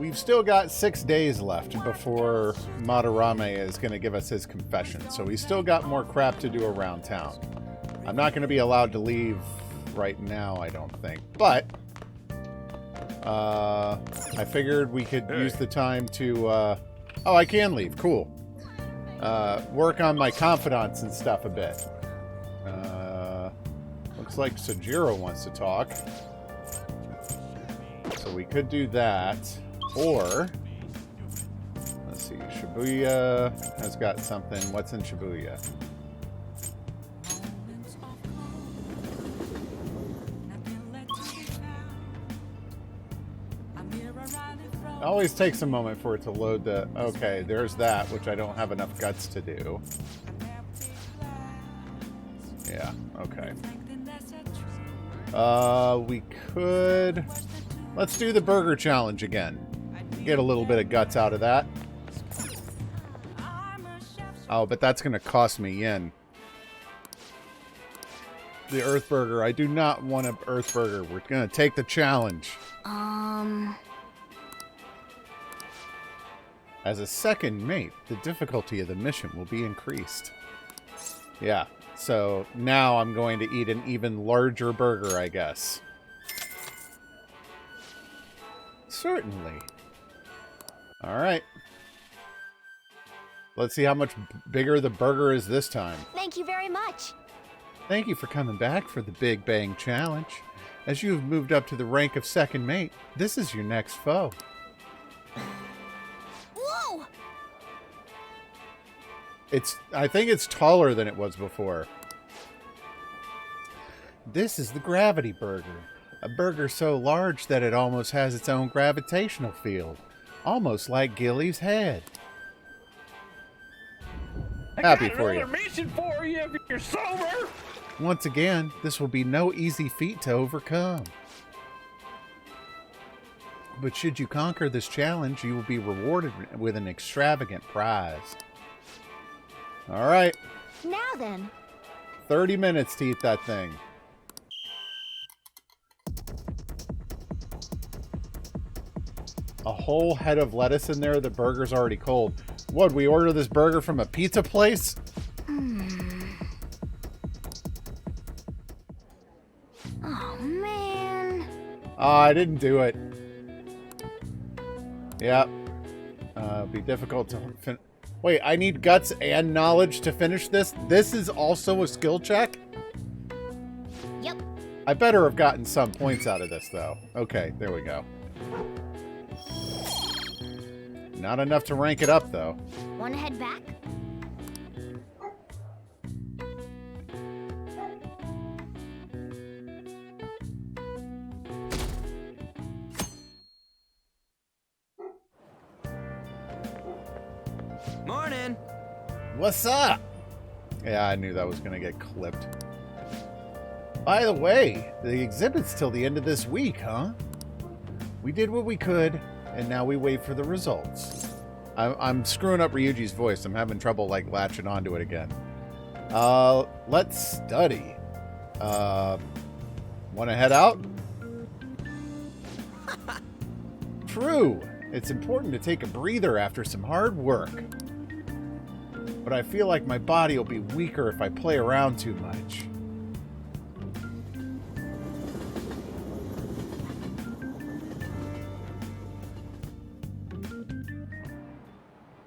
we've still got 6 days left before Madarame is going to give us his confession. So we still got more crap to do around town. I'm not going to be allowed to leave right now, I don't think. But I figured we could use the time to... oh, I can leave. Cool. Work on my confidence and stuff a bit. Looks like Sojiro wants to talk. So we could do that. Or, let's see, Shibuya has got something. What's in Shibuya? It always takes a moment for it to load the... Okay, there's that, which I don't have enough guts to do. Yeah, okay. We could... Let's do the burger challenge again. Get a little bit of guts out of that. Oh, but that's going to cost me yen. The Earth Burger. I do not want an Earth Burger. We're going to take the challenge. As a second mate, the difficulty of the mission will be increased. Yeah, so now I'm going to eat an even larger burger, I guess. Certainly. All right. Let's see how much bigger the burger is this time. Thank you very much. Thank you for coming back for the Big Bang Challenge. As you have moved up to the rank of second mate, this is your next foe. Whoa! I think it's taller than it was before. This is the Gravity Burger. A burger so large that it almost has its own gravitational field. Almost like Gilly's head. Happy for you. I got another mission for you if you're sober. Once again, this will be no easy feat to overcome. But should you conquer this challenge, you will be rewarded with an extravagant prize. All right. Now then. 30 minutes to eat that thing. A whole head of lettuce in there. The burger's already cold. What, we order this burger from a pizza place? Oh, man. Oh, I didn't do it. Yep. Be difficult to... Wait, I need guts and knowledge to finish this? This is also a skill check? Yep. I better have gotten some points out of this, though. Okay, there we go. Not enough to rank it up, though. Wanna head back? Morning. What's up? Yeah, I knew that was going to get clipped. By the way, the exhibit's till the end of this week, huh? We did what we could, and now we wait for the results. I'm screwing up Ryuji's voice. I'm having trouble, like, latching onto it again. Let's study. Want to head out? True. It's important to take a breather after some hard work. But I feel like my body will be weaker if I play around too much.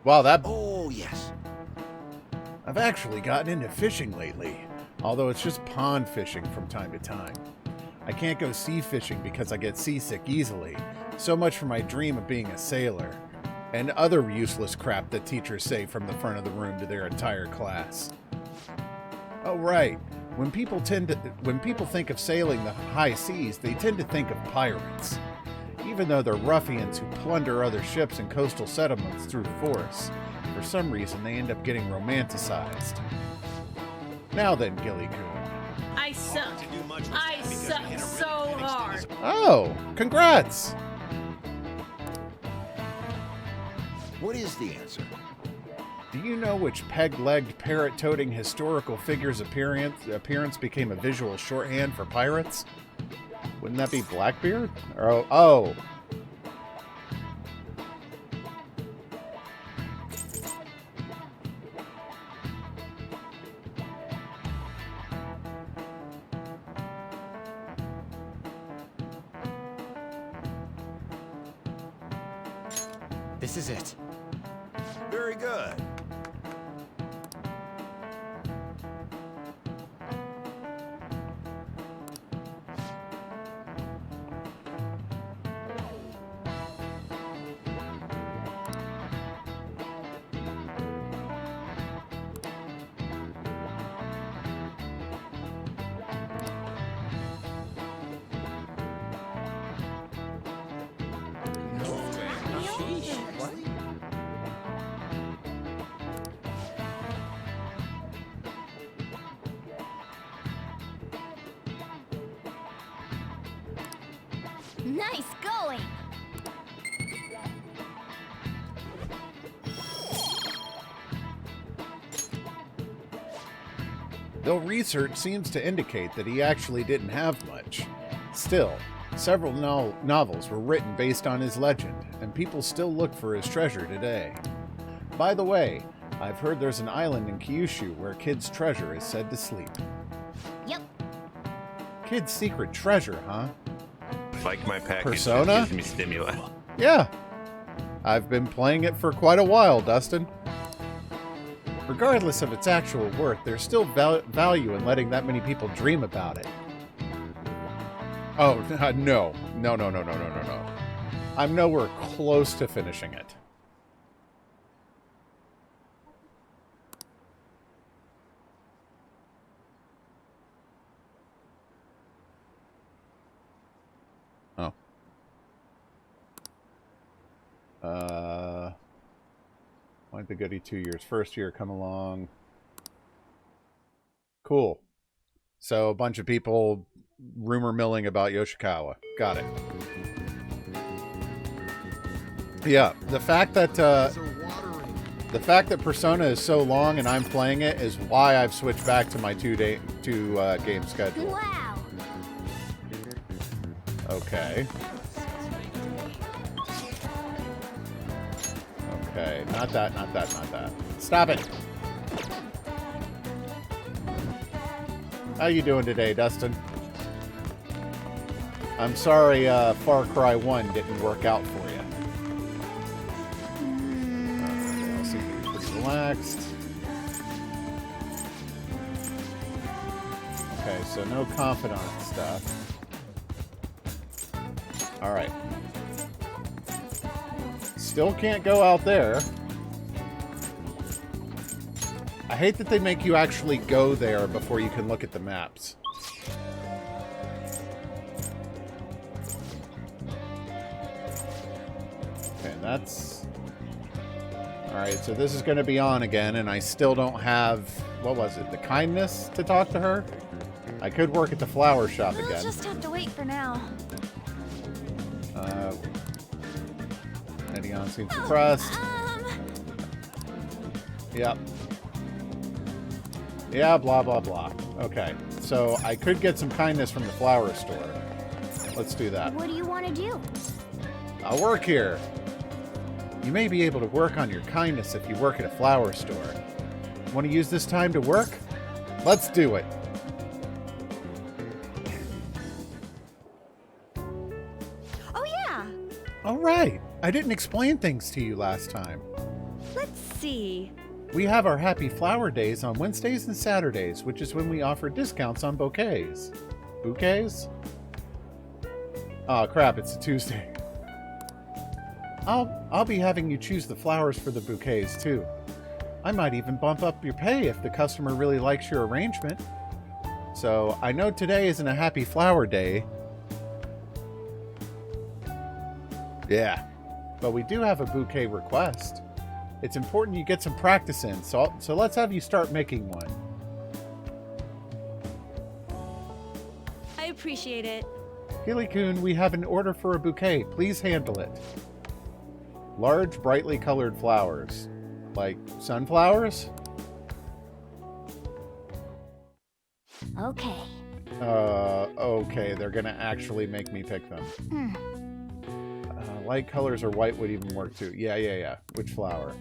Wow, that... Oh, yes. I've actually gotten into fishing lately, although it's just pond fishing from time to time. I can't go sea fishing because I get seasick easily. So much for my dream of being a sailor. And other useless crap that teachers say from the front of the room to their entire class. Oh, right. When people think of sailing the high seas, they tend to think of pirates. Even though they're ruffians who plunder other ships and coastal settlements through force, for some reason they end up getting romanticized. Now then, Gilly-kun. I suck. I suck so hard. Oh, congrats! What is the answer? Do you know which peg-legged, parrot-toting historical figure's appearance became a visual shorthand for pirates? Wouldn't that be Blackbeard? Oh. This is it. Very good. Nice going. Though research seems to indicate that he actually didn't have much. Still, several novels were written based on his legend, and people still look for his treasure today. By the way, I've heard there's an island in Kyushu where Kid's treasure is said to sleep. Yep. Kid's secret treasure, huh? Like my package Persona? gives me stimuli. Yeah. I've been playing it for quite a while, Dustin. Regardless of its actual worth, there's still value in letting that many people dream about it. Oh, no. No. I'm nowhere close to finishing it. Oh. Why'd the goody 2 years? First year come along. Cool. So a bunch of people rumor milling about Yoshikawa. Got it. Yeah, the fact that Persona is so long and I'm playing it is why I've switched back to my two game schedule. Wow. Okay. Okay, not that. Stop it! How you doing today, Dustin? I'm sorry Far Cry 1 didn't work out for you. Okay, I'll see you pretty relaxed. Okay, so no confidant stuff. Alright. Still can't go out there. I hate that they make you actually go there before you can look at the maps. Okay, that's... Alright, so this is going to be on again, and I still don't have... What was it? The kindness to talk to her? I could work at the flower shop We'll again. just have to wait for now. Edion seems depressed. Yep. Yeah, blah, blah, blah. Okay, so I could get some kindness from the flower store. Let's do that. What do you want to do? I'll work here. You may be able to work on your kindness if you work at a flower store. Want to use this time to work? Let's do it. Oh, yeah. All right. I didn't explain things to you last time. Let's see. We have our Happy Flower Days on Wednesdays and Saturdays, which is when we offer discounts on bouquets. Bouquets? Oh, crap, it's a Tuesday. I'll be having you choose the flowers for the bouquets, too. I might even bump up your pay if the customer really likes your arrangement. So, I know today isn't a Happy Flower Day. Yeah, but we do have a bouquet request. It's important you get some practice in, so let's have you start making one. I appreciate it. Hilly-kun, we have an order for a bouquet. Please handle it. Large, brightly colored flowers. Like sunflowers? Okay. Okay, they're gonna actually make me pick them. Light colors or white would even work too. Yeah. Which flower?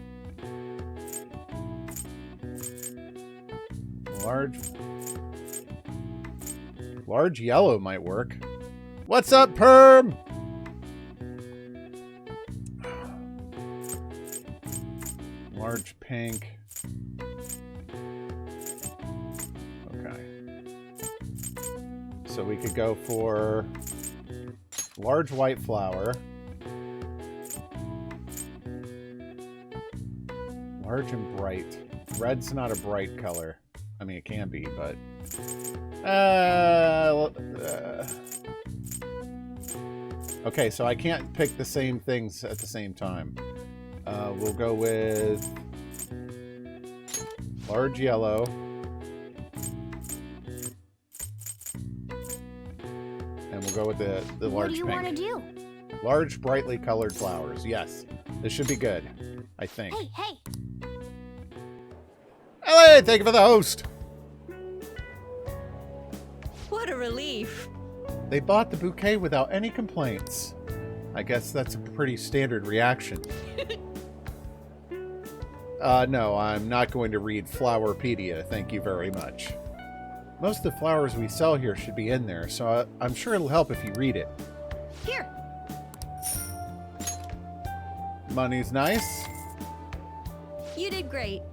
Large yellow might work. What's up, Perm? Large pink. Okay. So we could go for large white flower. Large and bright. Red's not a bright color. I mean, it can be, but... Okay, so I can't pick the same things at the same time. We'll go with large yellow. And we'll go with the large pink. What do you want to do? Large, brightly colored flowers. Yes, this should be good, I think. Hey, hey. Hey, thank you for the host. What a relief. They bought the bouquet without any complaints. I guess that's a pretty standard reaction. No, I'm not going to read Flowerpedia, thank you very much. Most of the flowers we sell here should be in there, so I'm sure it'll help if you read it. Here. Money's nice. You did great.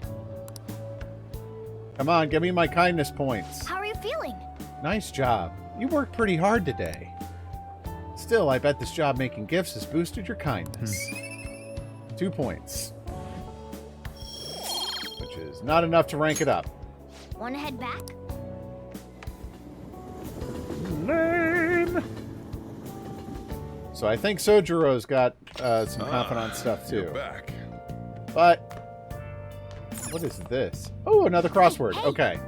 Come on, give me my kindness points. How are you feeling? Nice job. You worked pretty hard today. Still, I bet this job making gifts has boosted your kindness. 2 points. Which is not enough to rank it up. Want to head back? Lame. So I think Sojiro's got some confidant stuff too. Back. But what is this? Oh, another crossword. Hey. Okay.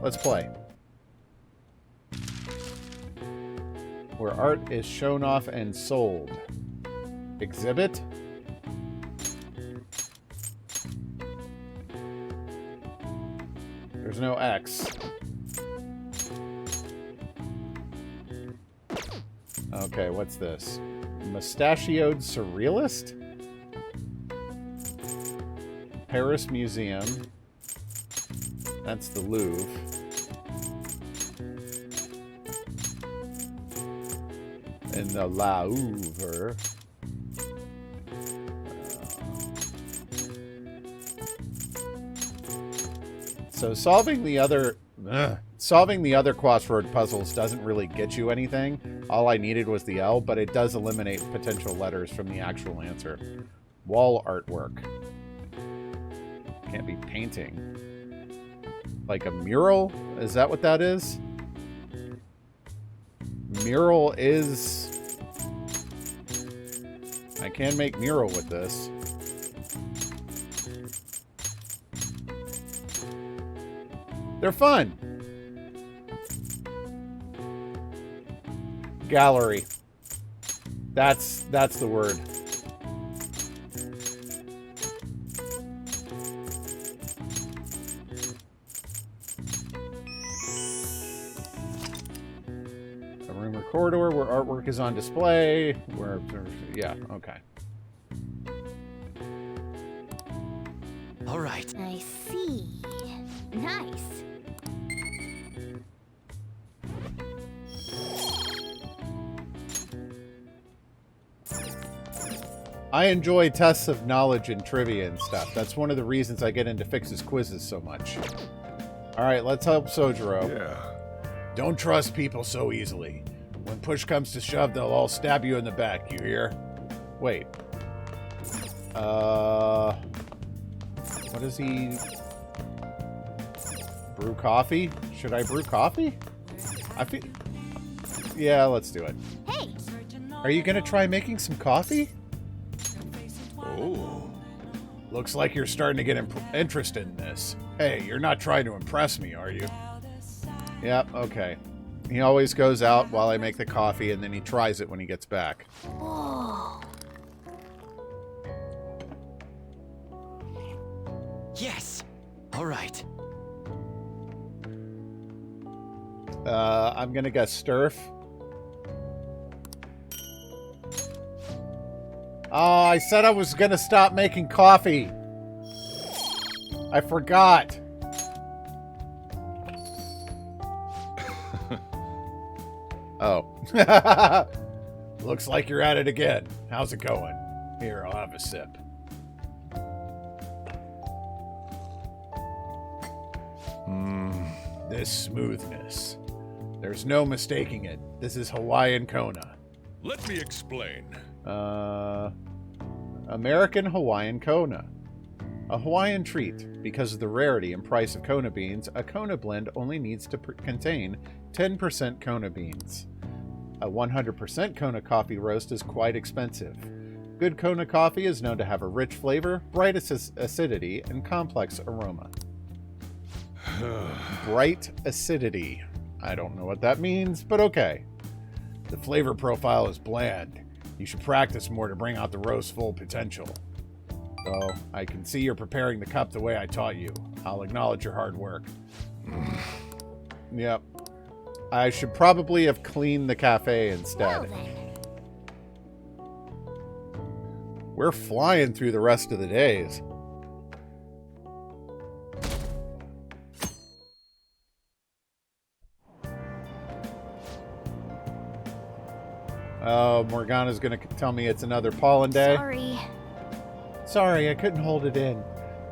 Let's play. Where art is shown off and sold. Exhibit. There's no X. Okay, what's this? Mustachioed Surrealist? Paris Museum. That's the Louvre. In the Louvre. So solving the other crossword puzzles doesn't really get you anything. All I needed was the L, but it does eliminate potential letters from the actual answer. Wall artwork. Can't be painting. Like a mural? Is that what that is? Mural is... I can make mural with this. They're fun. Gallery. That's the word. A room or corridor where artwork is on display. Where, yeah, okay. All right. I see. Nice. I enjoy tests of knowledge and trivia and stuff. That's one of the reasons I get into Fix's quizzes so much. Alright, let's help Sojiro. Yeah. Don't trust people so easily. When push comes to shove, they'll all stab you in the back, you hear? Wait. What is he... Brew coffee? Should I brew coffee? I feel... Yeah, let's do it. Hey. Are you gonna try making some coffee? Oh. Looks like you're starting to get interested in this. Hey, you're not trying to impress me, are you? Yep, okay. He always goes out while I make the coffee, and then he tries it when he gets back. Whoa. Yes. All right. I'm gonna guess Sturf. Oh, I said I was gonna stop making coffee. I forgot. Oh. Looks like you're at it again. How's it going? Here, I'll have a sip. this smoothness. There's no mistaking it. This is Hawaiian Kona. Let me explain. American Hawaiian Kona. A Hawaiian treat. Because of the rarity and price of Kona beans, a Kona blend only needs to contain 10% Kona beans. A 100% Kona coffee roast is quite expensive. Good Kona coffee is known to have a rich flavor, bright acidity, and complex aroma. Bright acidity. I don't know what that means, but okay. The flavor profile is bland. You should practice more to bring out the roast's full potential. Oh, I can see you're preparing the cup the way I taught you. I'll acknowledge your hard work. Yep. I should probably have cleaned the cafe instead. Well then. We're flying through the rest of the days. Oh, Morgana's going to tell me it's another pollen day. Sorry. Sorry, I couldn't hold it in.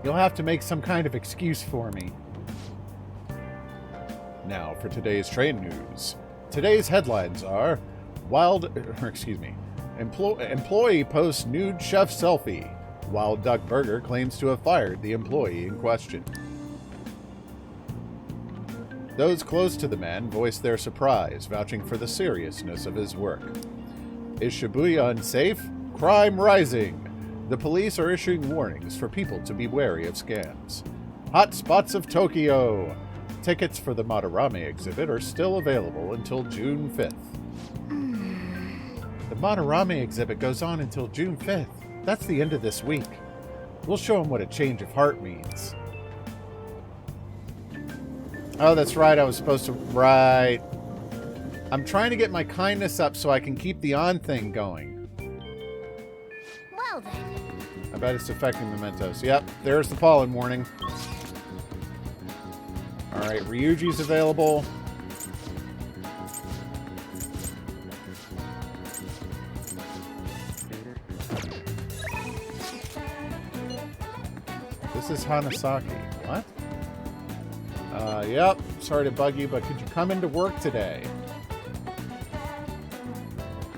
You'll have to make some kind of excuse for me. Now for today's train news. Today's headlines are employee posts nude chef selfie. Wild Duck Burger claims to have fired the employee in question. Those close to the man voiced their surprise, vouching for the seriousness of his work. Is Shibuya unsafe? Crime rising. The police are issuing warnings for people to be wary of scams. Hot spots of Tokyo. Tickets for the Madarame exhibit are still available until June 5th. The Madarame exhibit goes on until June 5th. That's the end of this week. We'll show them what a change of heart means. Oh, that's right. I was supposed to... Right. I'm trying to get my kindness up so I can keep the on thing going. Well then. I bet it's affecting mementos. Yep, there's the pollen warning. Alright, Ryuji's available. This is Hanasaki. What? Yep. Sorry to bug you, but could you come into work today?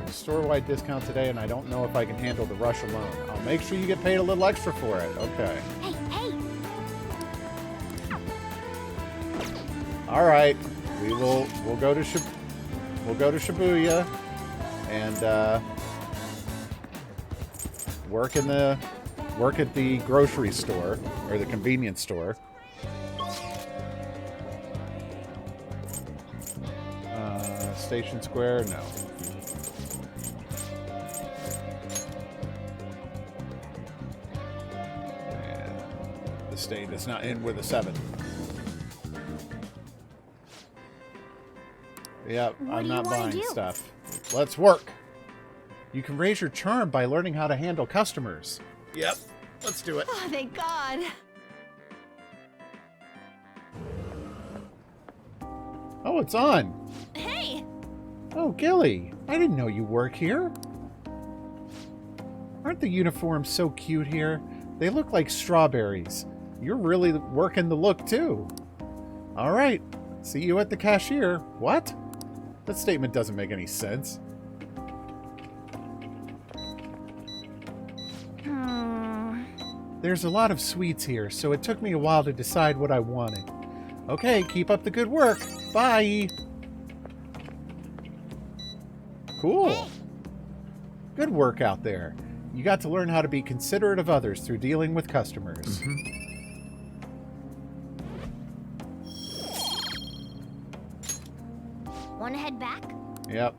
Store-wide discount today, and I don't know if I can handle the rush alone. I'll make sure you get paid a little extra for it. Okay. Hey, hey. All right. We'll go to Shibuya and work at the grocery store or the convenience store. Station Square? No. And the state is not in with a 7. Yep, I'm not buying stuff. Let's work. You can raise your charm by learning how to handle customers. Yep, let's do it. Oh, thank God. Oh, it's on. Hey! Oh, Gilly, I didn't know you work here. Aren't the uniforms so cute here? They look like strawberries. You're really working the look, too. All right, see you at the cashier. What? That statement doesn't make any sense. There's a lot of sweets here, so it took me a while to decide what I wanted. Okay, keep up the good work. Bye. Cool. Hey. Good work out there. You got to learn how to be considerate of others through dealing with customers. Wanna head back? Yep.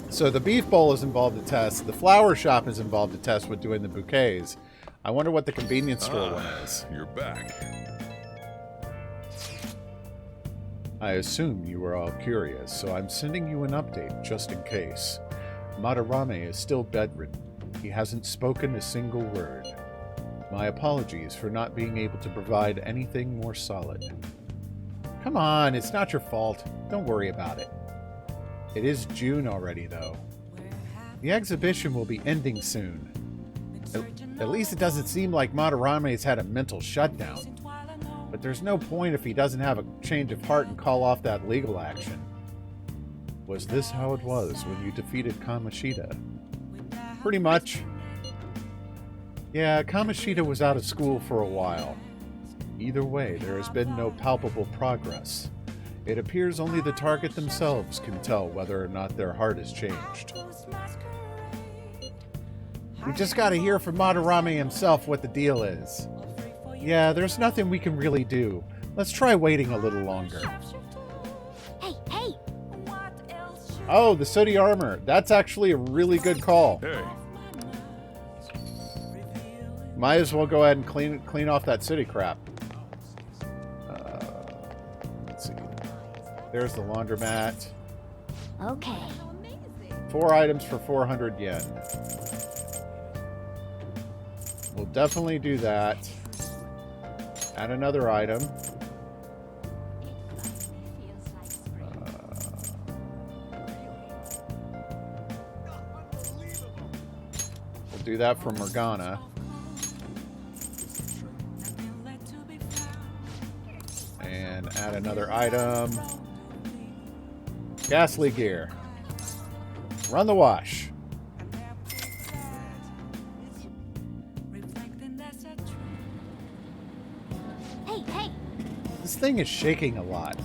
So the beef bowl is involved to test. The flower shop is involved to test with doing the bouquets. I wonder what the convenience store one is. You're back. I assume you were all curious, so I'm sending you an update just in case. Madarame is still bedridden. He hasn't spoken a single word. My apologies for not being able to provide anything more solid. Come on, it's not your fault. Don't worry about it. It is June already, though. The exhibition will be ending soon. At least it doesn't seem like Madarame's had a mental shutdown. But there's no point if he doesn't have a change of heart and call off that legal action. Was this how it was when you defeated Kamoshida? Pretty much. Yeah, Kamoshida was out of school for a while. Either way, there has been no palpable progress. It appears only the target themselves can tell whether or not their heart has changed. We just gotta hear from Madarame himself what the deal is. Yeah, there's nothing we can really do. Let's try waiting a little longer. Hey, hey! Oh, the sooty armor. That's actually a really good call. Hey, Might as well go ahead and clean off that sooty crap. Let's see. There's the laundromat. Okay. 4 items for 400 yen. We'll definitely do that. Add another item. We'll do that for Morgana. And add another item. Ghastly gear. Run the wash. Hey, hey! This thing is shaking a lot.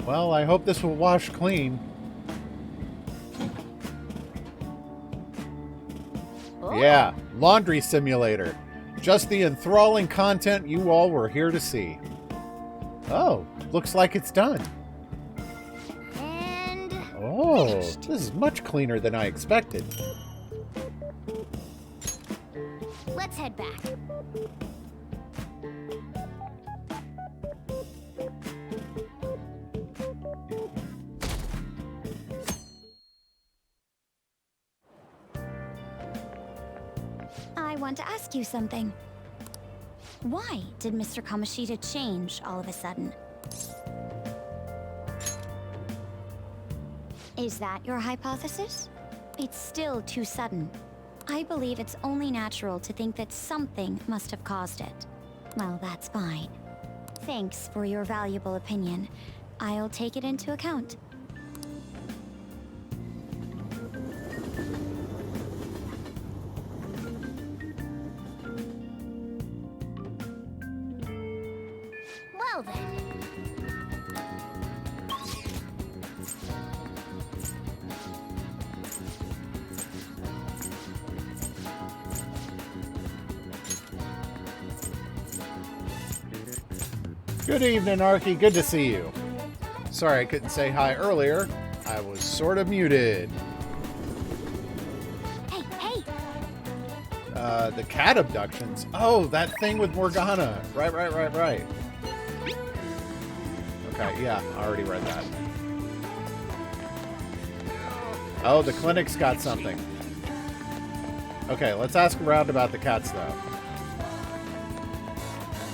Well, I hope this will wash clean. Oh. Yeah, laundry simulator. Just the enthralling content you all were here to see. Oh, looks like it's done. And... Oh, this is much cleaner than I expected. let's head back. I want to ask you something. Why did Mr. Kamoshida change all of a sudden? Is that your hypothesis? It's still too sudden. I believe it's only natural to think that something must have caused it. Well, that's fine. Thanks for your valuable opinion. I'll take it into account. Well then. Good evening, Arky. Good to see you. Sorry I couldn't say hi earlier. I was sort of muted. Hey, hey! The cat abductions. Oh, that thing with Morgana. Right. Okay, yeah, I already read that. Oh, the clinic's got something. Okay, let's ask around about the cats, though.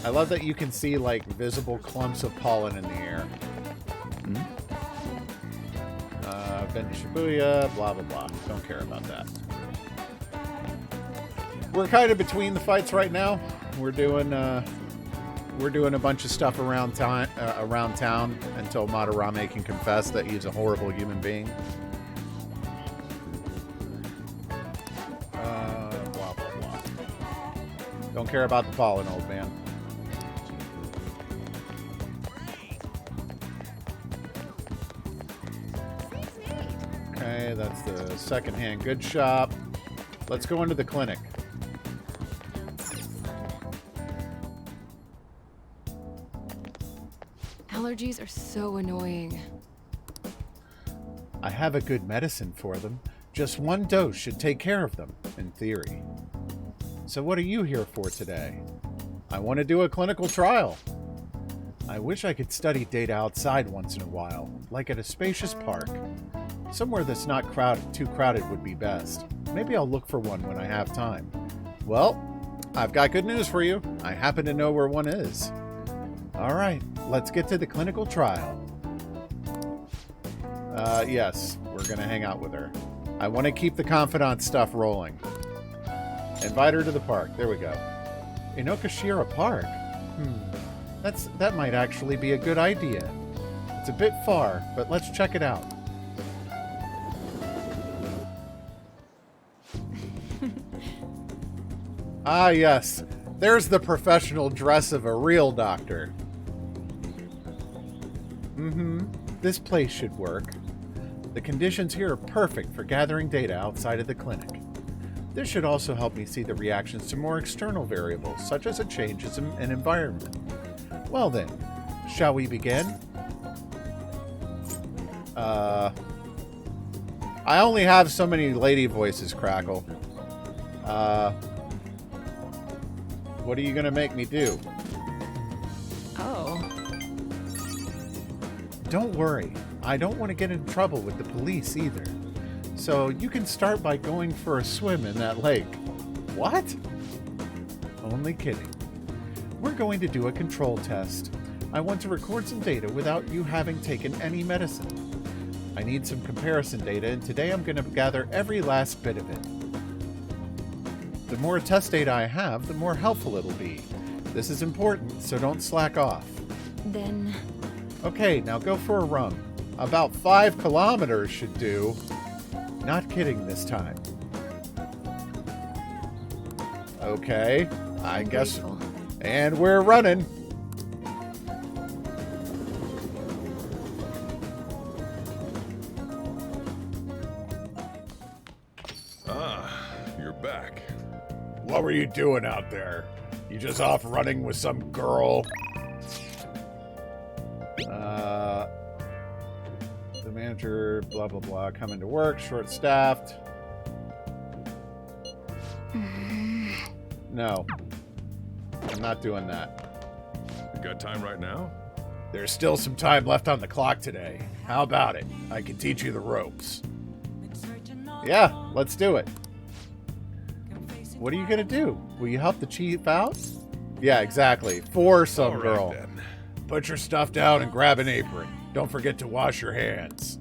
I love that you can see, like, visible clumps of pollen in the air. Ben Shibuya, blah, blah, blah. Don't care about that. We're kind of between the fights right now. We're doing a bunch of stuff around town until Madarame can confess that he's a horrible human being. Blah, blah, blah. Don't care about the pollen, old man. Okay, that's the secondhand goods shop. Let's go into the clinic. Allergies are so annoying. I have a good medicine for them. Just one dose should take care of them, in theory. So what are you here for today? I want to do a clinical trial. I wish I could study data outside once in a while, like at a spacious park. Somewhere that's not too crowded would be best. Maybe I'll look for one when I have time. Well, I've got good news for you. I happen to know where one is. All right, let's get to the clinical trial. Yes, we're going to hang out with her. I want to keep the confidant stuff rolling. Invite her to the park. There we go. Inokashira Park? That might actually be a good idea. It's a bit far, but let's check it out. Ah, yes. There's the professional dress of a real doctor. This place should work. The conditions here are perfect for gathering data outside of the clinic. This should also help me see the reactions to more external variables, such as a changes in environment. Well then, shall we begin? I only have so many lady voices, Crackle. What are you gonna make me do? Oh. Don't worry. I don't want to get in trouble with the police either. So you can start by going for a swim in that lake. What? Only kidding. We're going to do a control test. I want to record some data without you having taken any medicine. I need some comparison data, and today I'm going to gather every last bit of it. The more test data I have, the more helpful it'll be. This is important, so don't slack off. Then... Okay, now go for a run. About 5 kilometers should do. Not kidding this time. Okay, I guess... grateful. And we're running. You're back. What were you doing out there? You just off running with some girl? The manager, blah, blah, blah, coming to work, short-staffed. No. I'm not doing that. You got time right now? There's still some time left on the clock today. How about it? I can teach you the ropes. Yeah, let's do it. What are you gonna do? Will you help the chief out? Yeah, exactly. For some All right, girl. then. Put your stuff down and grab an apron. Don't forget to wash your hands.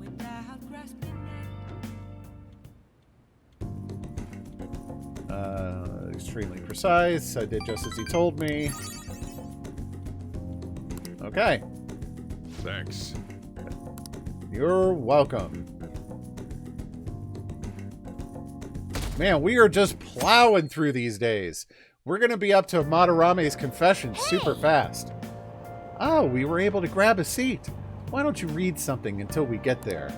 Extremely precise. I did just as he told me. Okay. Thanks. You're welcome. Man, we are just plowing through these days. We're going to be up to Madarame's confession super fast. Oh, we were able to grab a seat. Why don't you read something until we get there?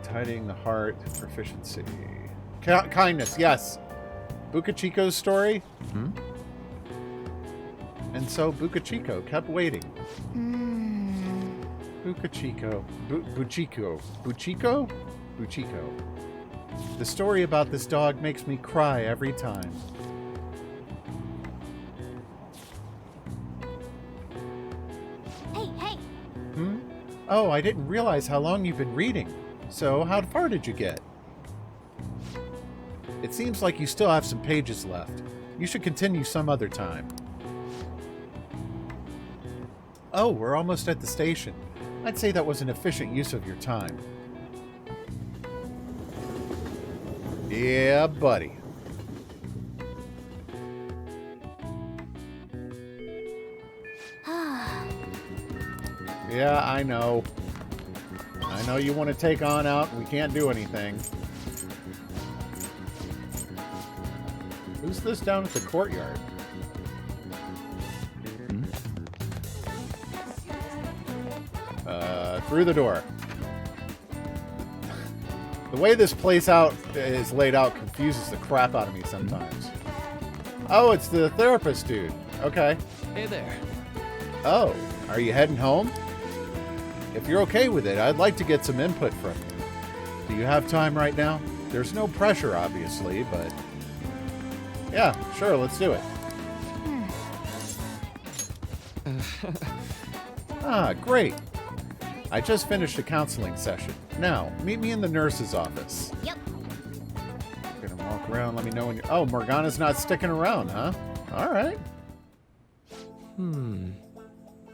Tidying the heart, proficiency. Kindness, yes. Bukachiko's story? And so Bukachiko kept waiting. Bukachiko. Buchiko. Buchiko? Buchiko. The story about this dog makes me cry every time. Hey! Oh, I didn't realize how long you've been reading. So, how far did you get? It seems like you still have some pages left. You should continue some other time. Oh, we're almost at the station. I'd say that was an efficient use of your time. Yeah, buddy. Yeah, I know. I know you want to take on out. We can't do anything. Who's this down at the courtyard? Through the door. The way this place out is laid out confuses the crap out of me sometimes. Oh, it's the therapist dude. Okay. Hey there. Oh, are you heading home? If you're okay with it, I'd like to get some input from you. Do you have time right now? There's no pressure, obviously, but... Yeah, sure, let's do it. Ah, great. I just finished a counseling session. Now, meet me in the nurse's office. Yep. Gonna walk around, let me know when you're... Oh, Morgana's not sticking around, huh? All right.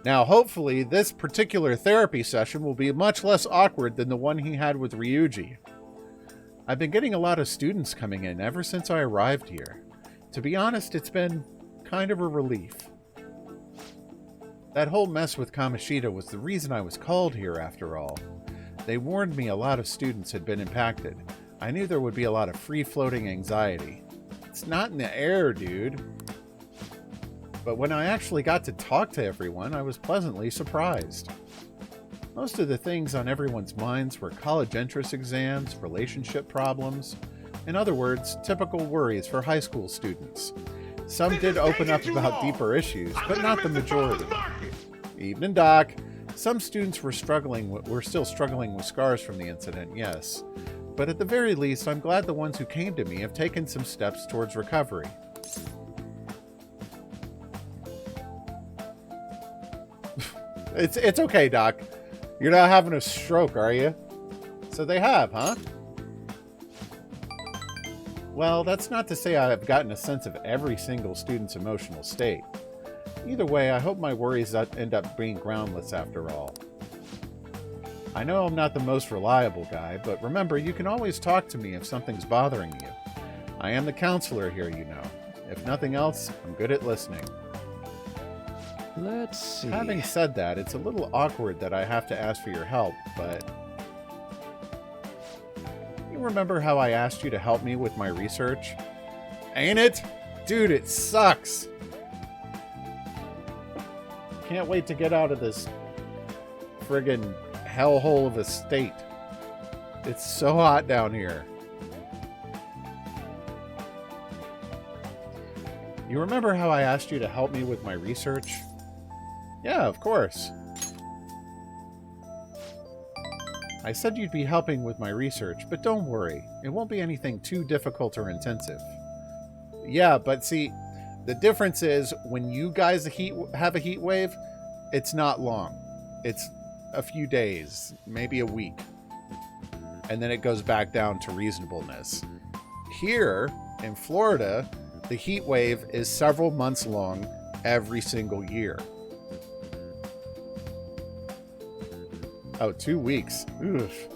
Now, hopefully, this particular therapy session will be much less awkward than the one he had with Ryuji. I've been getting a lot of students coming in ever since I arrived here. To be honest, it's been kind of a relief. That whole mess with Kamoshida was the reason I was called here, after all. They warned me a lot of students had been impacted. I knew there would be a lot of free-floating anxiety. It's not in the air, dude. But when I actually got to talk to everyone, I was pleasantly surprised. Most of the things on everyone's minds were college entrance exams, relationship problems. In other words, typical worries for high school students. Some did open up about deeper issues, but not the majority. Evening, Doc. Some students were still struggling with scars from the incident, yes. But at the very least, I'm glad the ones who came to me have taken some steps towards recovery. It's okay, Doc. You're not having a stroke, are you? So they have, huh? Well, that's not to say I have gotten a sense of every single student's emotional state. Either way, I hope my worries end up being groundless after all. I know I'm not the most reliable guy, but remember, you can always talk to me if something's bothering you. I am the counselor here, you know. If nothing else, I'm good at listening. Let's see. Having said that, it's a little awkward that I have to ask for your help, but... You remember how I asked you to help me with my research? Ain't it? Dude, it sucks! Can't wait to get out of this friggin' hellhole of a state. It's so hot down here. You remember how I asked you to help me with my research? Yeah, of course. I said you'd be helping with my research, but don't worry. It won't be anything too difficult or intensive. Yeah, but see, the difference is when you guys have a heat wave, it's not long. It's a few days, maybe a week. And then it goes back down to reasonableness. Here, in Florida, the heat wave is several months long every single year. Oh, 2 weeks. Oof.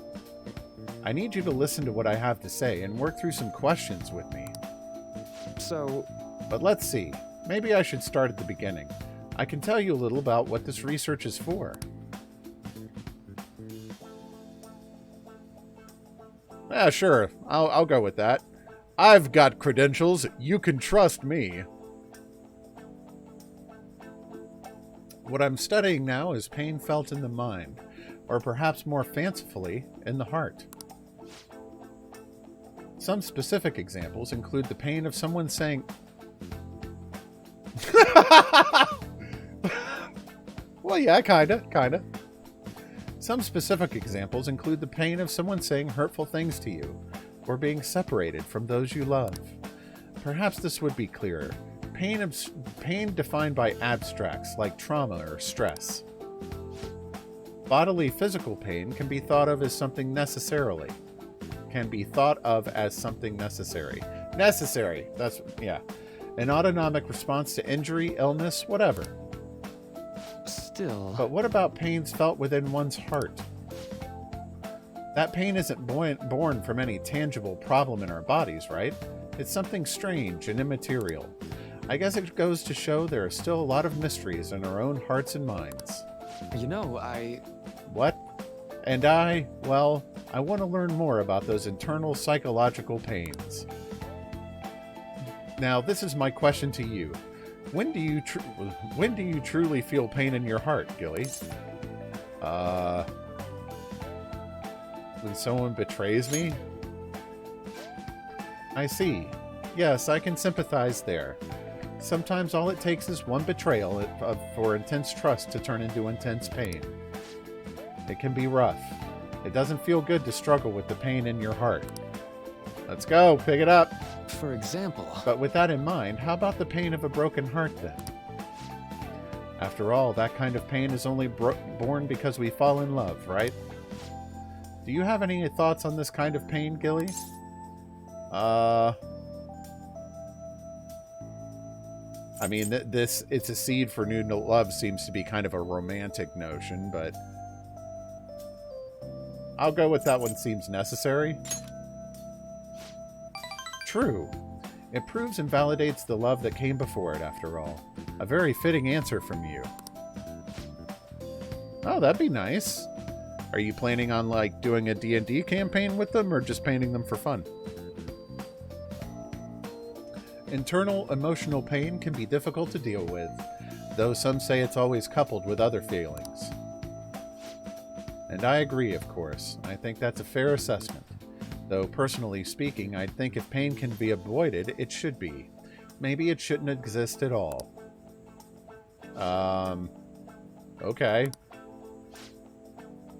I need you to listen to what I have to say and work through some questions with me. But let's see. Maybe I should start at the beginning. I can tell you a little about what this research is for. Yeah, sure. I'll go with that. I've got credentials. You can trust me. What I'm studying now is pain felt in the mind, or perhaps more fancifully, in the heart. Some specific examples include the pain of someone saying... Well, yeah, kinda. Some specific examples include the pain of someone saying hurtful things to you, or being separated from those you love. Perhaps this would be clearer. Pain defined by abstracts like trauma or stress. Bodily physical pain can be thought of as something necessary. Necessary. That's, yeah. An autonomic response to injury, illness, whatever. Still... But what about pains felt within one's heart? That pain isn't born from any tangible problem in our bodies, right? It's something strange and immaterial. I guess it goes to show there are still a lot of mysteries in our own hearts and minds. You know, What? And I want to learn more about those internal psychological pains. Now, this is my question to you. When do you truly feel pain in your heart, Gilly? When someone betrays me? I see. Yes, I can sympathize there. Sometimes all it takes is one betrayal for intense trust to turn into intense pain. It can be rough. It doesn't feel good to struggle with the pain in your heart. Let's go, pick it up. For example... But with that in mind, how about the pain of a broken heart then? After all, that kind of pain is only born because we fall in love, right? Do you have any thoughts on this kind of pain, Gilly? I mean, it's a seed for new love seems to be kind of a romantic notion, but I'll go with that one seems necessary. true. It proves and validates the love that came before it, after all. A very fitting answer from you. Oh, that'd be nice. Are you planning on, like, doing a D&D campaign with them, or just painting them for fun? Internal emotional pain can be difficult to deal with, though some say it's always coupled with other feelings. And I agree, of course. I think that's a fair assessment. Though, personally speaking, I think if pain can be avoided, it should be. Maybe it shouldn't exist at all. Okay.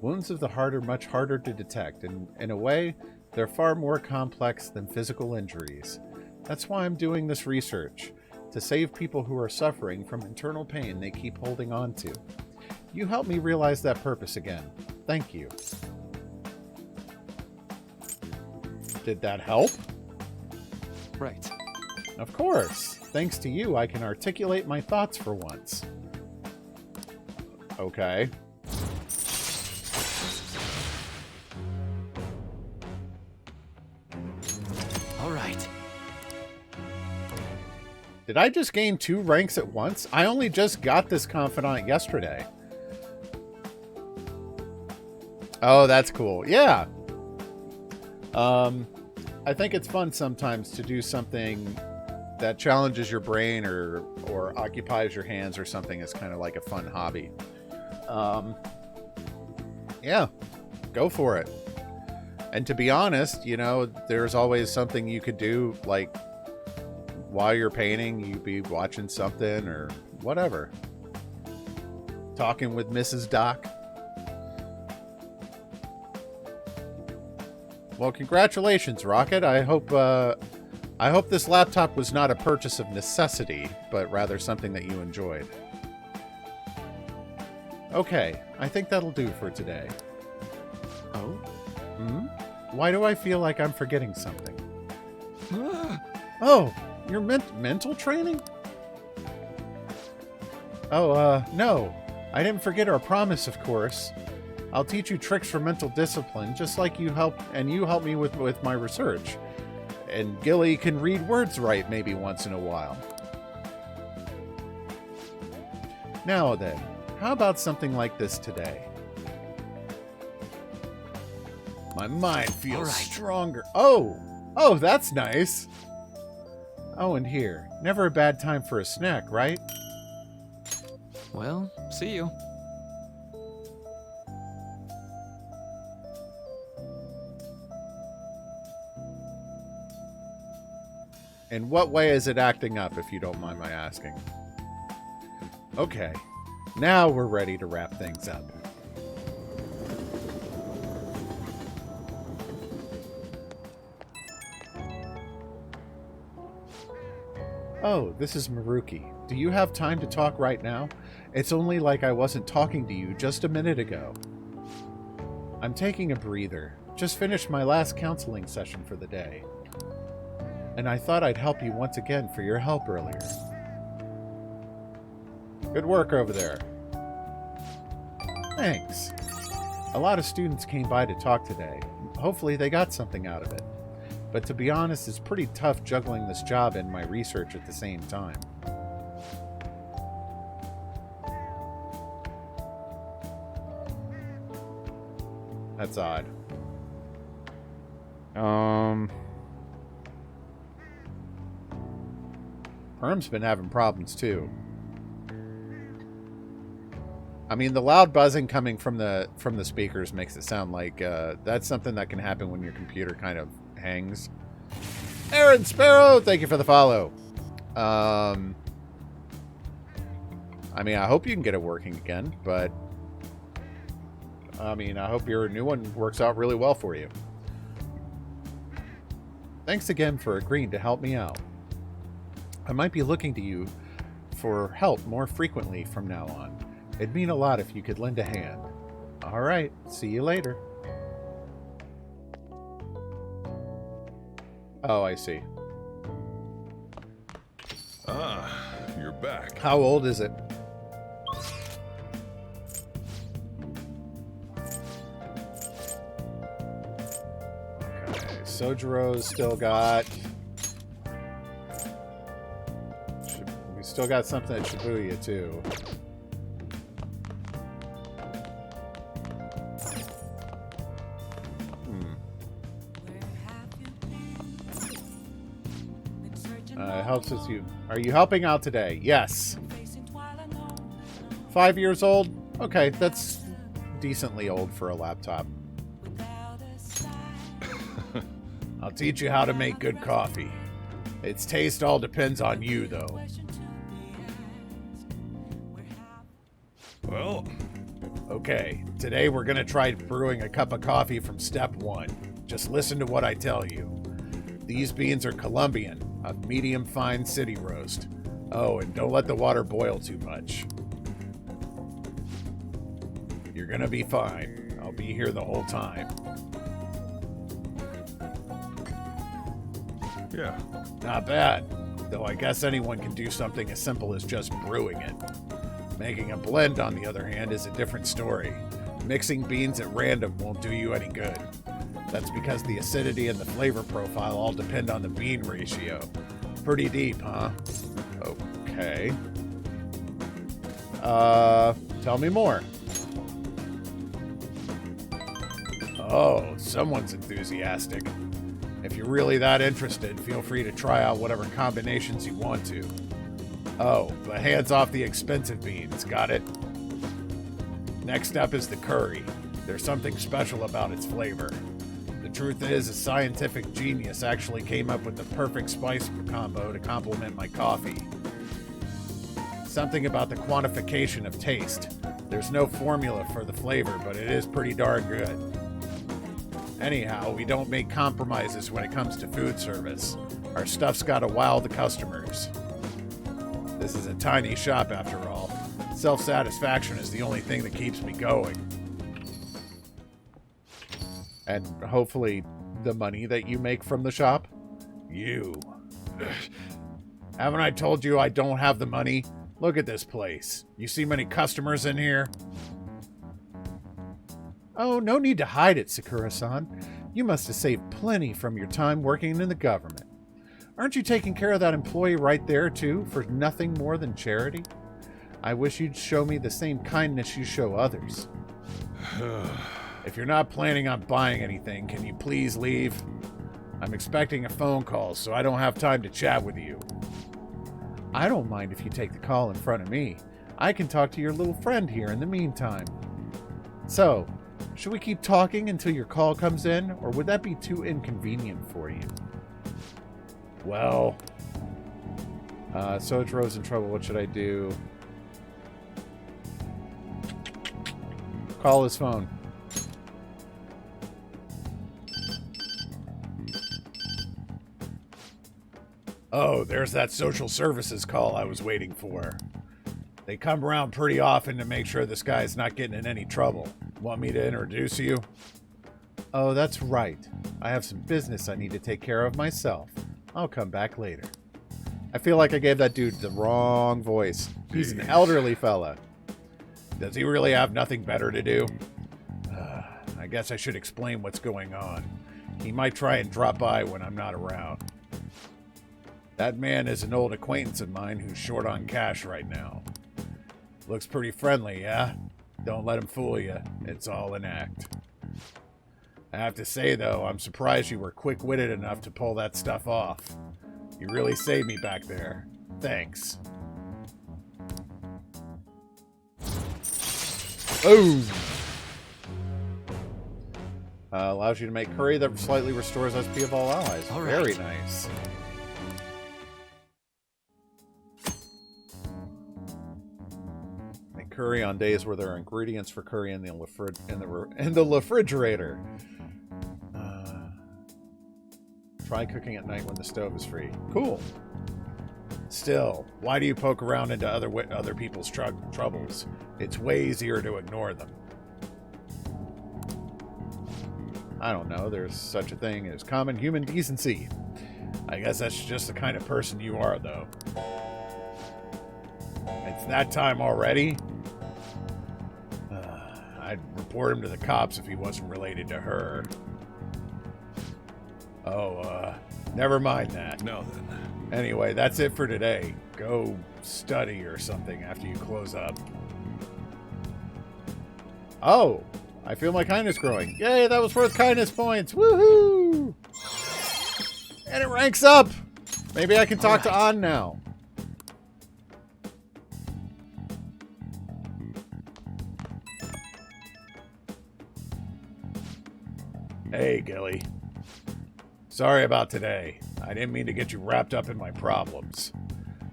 Wounds of the heart are much harder to detect, and in a way, they're far more complex than physical injuries. That's why I'm doing this research, to save people who are suffering from internal pain they keep holding on to. You helped me realize that purpose again. Thank you. Did that help? Right. Of course. Thanks to you, I can articulate my thoughts for once. Okay. All right. Did I just gain 2 ranks at once? I only just got this confidant yesterday. Oh, that's cool. Yeah. I think it's fun sometimes to do something that challenges your brain or occupies your hands or something as kind of like a fun hobby. Yeah, go for it. And to be honest, you know, there's always something you could do, like while you're painting, you be watching something or whatever. Talking with Mrs. Doc. Well, congratulations, Rocket. I hope this laptop was not a purchase of necessity, but rather something that you enjoyed. Okay, I think that'll do for today. Oh? Hmm? Why do I feel like I'm forgetting something? Oh, your mental training? Oh, no. I didn't forget our promise, of course. I'll teach you tricks for mental discipline, just like you help me with my research. And Gilly can read words right maybe once in a while. Now then, how about something like this today? My mind feels stronger. Oh, that's nice. Oh, and here, never a bad time for a snack, right? Well, see you. In what way is it acting up, if you don't mind my asking? Okay, now we're ready to wrap things up. Oh, this is Maruki. Do you have time to talk right now? It's only like I wasn't talking to you just a minute ago. I'm taking a breather. Just finished my last counseling session for the day. And I thought I'd help you once again for your help earlier. Good work over there. Thanks. A lot of students came by to talk today. Hopefully they got something out of it. But to be honest, it's pretty tough juggling this job and my research at the same time. That's odd. Perm's been having problems too. I mean, the loud buzzing coming from the speakers makes it sound like that's something that can happen when your computer kind of hangs. Aaron Sparrow, thank you for the follow. I mean, I hope you can get it working again, but I mean, I hope your new one works out really well for you. Thanks again for agreeing to help me out. I might be looking to you for help more frequently from now on. It'd mean a lot if you could lend a hand. All right, see you later. Oh, I see. Ah, you're back. How old is it? Okay, Sojiro's still got still got something at Shibuya, too. It helps us you. Are you helping out today? Yes. 5 years old? Okay, that's decently old for a laptop. I'll teach you how to make good coffee. Its taste all depends on you, though. Well, okay, today we're gonna try brewing a cup of coffee from step 1. Just listen to what I tell you. These beans are Colombian, a medium fine city roast. Oh, and don't let the water boil too much. You're gonna be fine. I'll be here the whole time. yeah. Not bad, though I guess anyone can do something as simple as just brewing it. Making a blend, on the other hand, is a different story. Mixing beans at random won't do you any good. That's because the acidity and the flavor profile all depend on the bean ratio. Pretty deep, huh? Okay. Tell me more. Oh, someone's enthusiastic. If you're really that interested, feel free to try out whatever combinations you want to. Oh, but hands off the expensive beans, got it? Next up is the curry. There's something special about its flavor. The truth is, a scientific genius actually came up with the perfect spice combo to complement my coffee. Something about the quantification of taste. There's no formula for the flavor, but it is pretty darn good. Anyhow, we don't make compromises when it comes to food service. Our stuff's gotta wow the customers. This is a tiny shop after all. Self-satisfaction is the only thing that keeps me going. And hopefully the money that you make from the shop? You. Haven't I told you I don't have the money? Look at this place. You see many customers in here? Oh, no need to hide it, Sakura-san. You must have saved plenty from your time working in the government. Aren't you taking care of that employee right there, too, for nothing more than charity? I wish you'd show me the same kindness you show others. If you're not planning on buying anything, can you please leave? I'm expecting a phone call, so I don't have time to chat with you. I don't mind if you take the call in front of me. I can talk to your little friend here in the meantime. So, should we keep talking until your call comes in, or would that be too inconvenient for you? Well, Sojiro's in trouble. What should I do? Call his phone. Oh, there's that social services call I was waiting for. They come around pretty often to make sure this guy's not getting in any trouble. Want me to introduce you? Oh, that's right. I have some business I need to take care of myself. I'll come back later. I feel like I gave that dude the wrong voice. He's an elderly fella. Does he really have nothing better to do? I guess I should explain what's going on. He might try and drop by when I'm not around. That man is an old acquaintance of mine who's short on cash right now. Looks pretty friendly, yeah? Don't let him fool you. It's all an act. I have to say, though, I'm surprised you were quick-witted enough to pull that stuff off. You really saved me back there. Thanks. Boom! Allows you to make curry that slightly restores SP of all allies. All right. Very nice. Make curry on days where there are ingredients for curry in the refrigerator. Try cooking at night when the stove is free. Cool. Still, why do you poke around into other people's troubles? It's way easier to ignore them. I don't know. There's such a thing as common human decency. I guess that's just the kind of person you are, though. It's that time already? I'd report him to the cops if he wasn't related to her. Oh, Never mind that. Now then. Anyway, that's it for today. Go study or something after you close up. Oh, I feel my kindness growing. Yay, that was worth kindness points. Woohoo! And it ranks up. Maybe I can talk to An now. Hey, Gilly. Sorry about today. I didn't mean to get you wrapped up in my problems.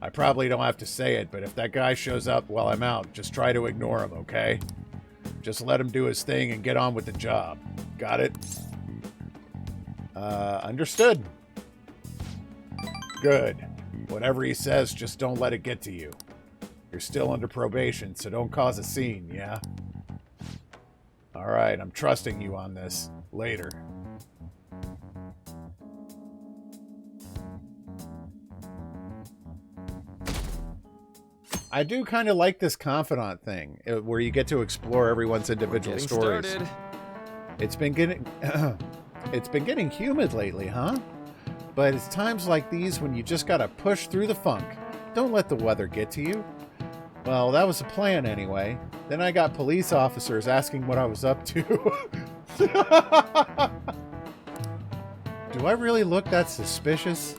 I probably don't have to say it, but if that guy shows up while I'm out, just try to ignore him, okay? Just let him do his thing and get on with the job. Got it? Understood. Good. Whatever he says, just don't let it get to you. You're still under probation, so don't cause a scene, yeah? Alright, I'm trusting you on this. Later. I do kind of like this confidant thing, where you get to explore everyone's individual stories. Started. It's been getting humid lately, huh? But it's times like these when you just gotta push through the funk. Don't let the weather get to you. Well, that was the plan anyway. Then I got police officers asking what I was up to. Do I really look that suspicious?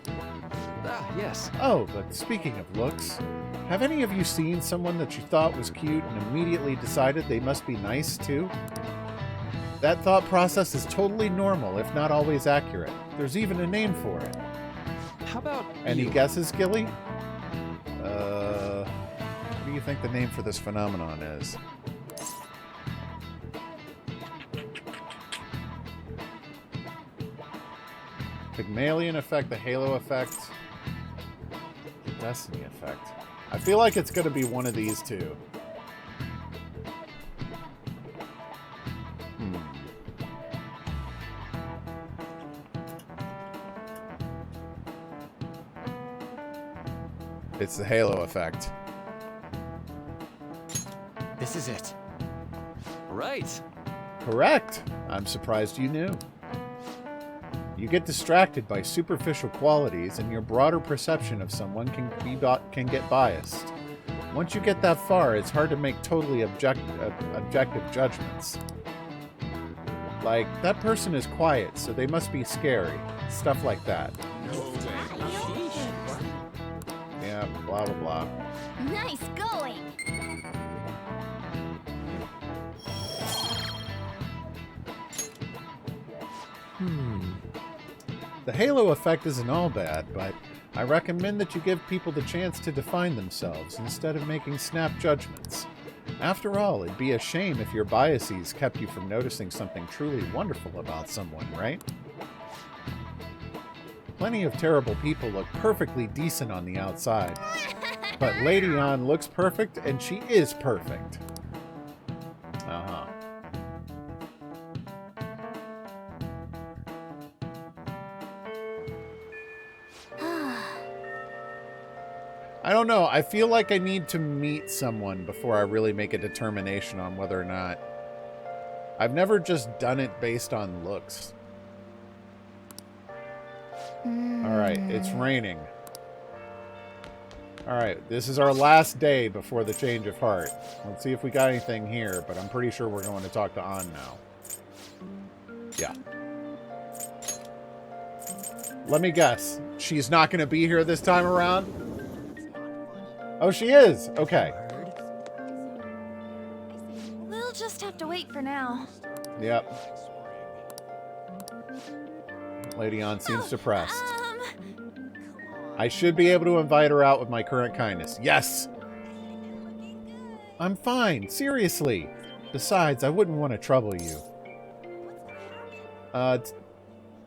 Yes. Oh, but speaking of looks, have any of you seen someone that you thought was cute and immediately decided they must be nice too? That thought process is totally normal, if not always accurate. There's even a name for it. How about Any you? guesses, Gilly? What do you think the name for this phenomenon is? Pygmalion effect, the Halo effect, the Destiny effect. I feel like it's going to be one of these two. It's the Halo effect. This is it. Right. Correct. I'm surprised you knew. You get distracted by superficial qualities, and your broader perception of someone can get biased. Once you get that far, it's hard to make totally objective judgments. Like, that person is quiet, so they must be scary. Stuff like that. Yeah, blah, blah, blah. Nice going! The Halo effect isn't all bad, but I recommend that you give people the chance to define themselves instead of making snap judgments. After all, it'd be a shame if your biases kept you from noticing something truly wonderful about someone, right? Plenty of terrible people look perfectly decent on the outside, but Lady An looks perfect, and she is perfect. Uh-huh. I don't know. I feel like I need to meet someone before I really make a determination on whether or not. I've never just done it based on looks. Alright, it's raining. Alright, this is our last day before the change of heart. Let's see if we got anything here, but I'm pretty sure we're going to talk to An now. Yeah. Let me guess. She's not going to be here this time around? Oh, she is! Okay. We'll just have to wait for now. Yep. Lady An seems depressed. I should be able to invite her out with my current kindness. Yes! I'm fine, seriously. Besides, I wouldn't want to trouble you.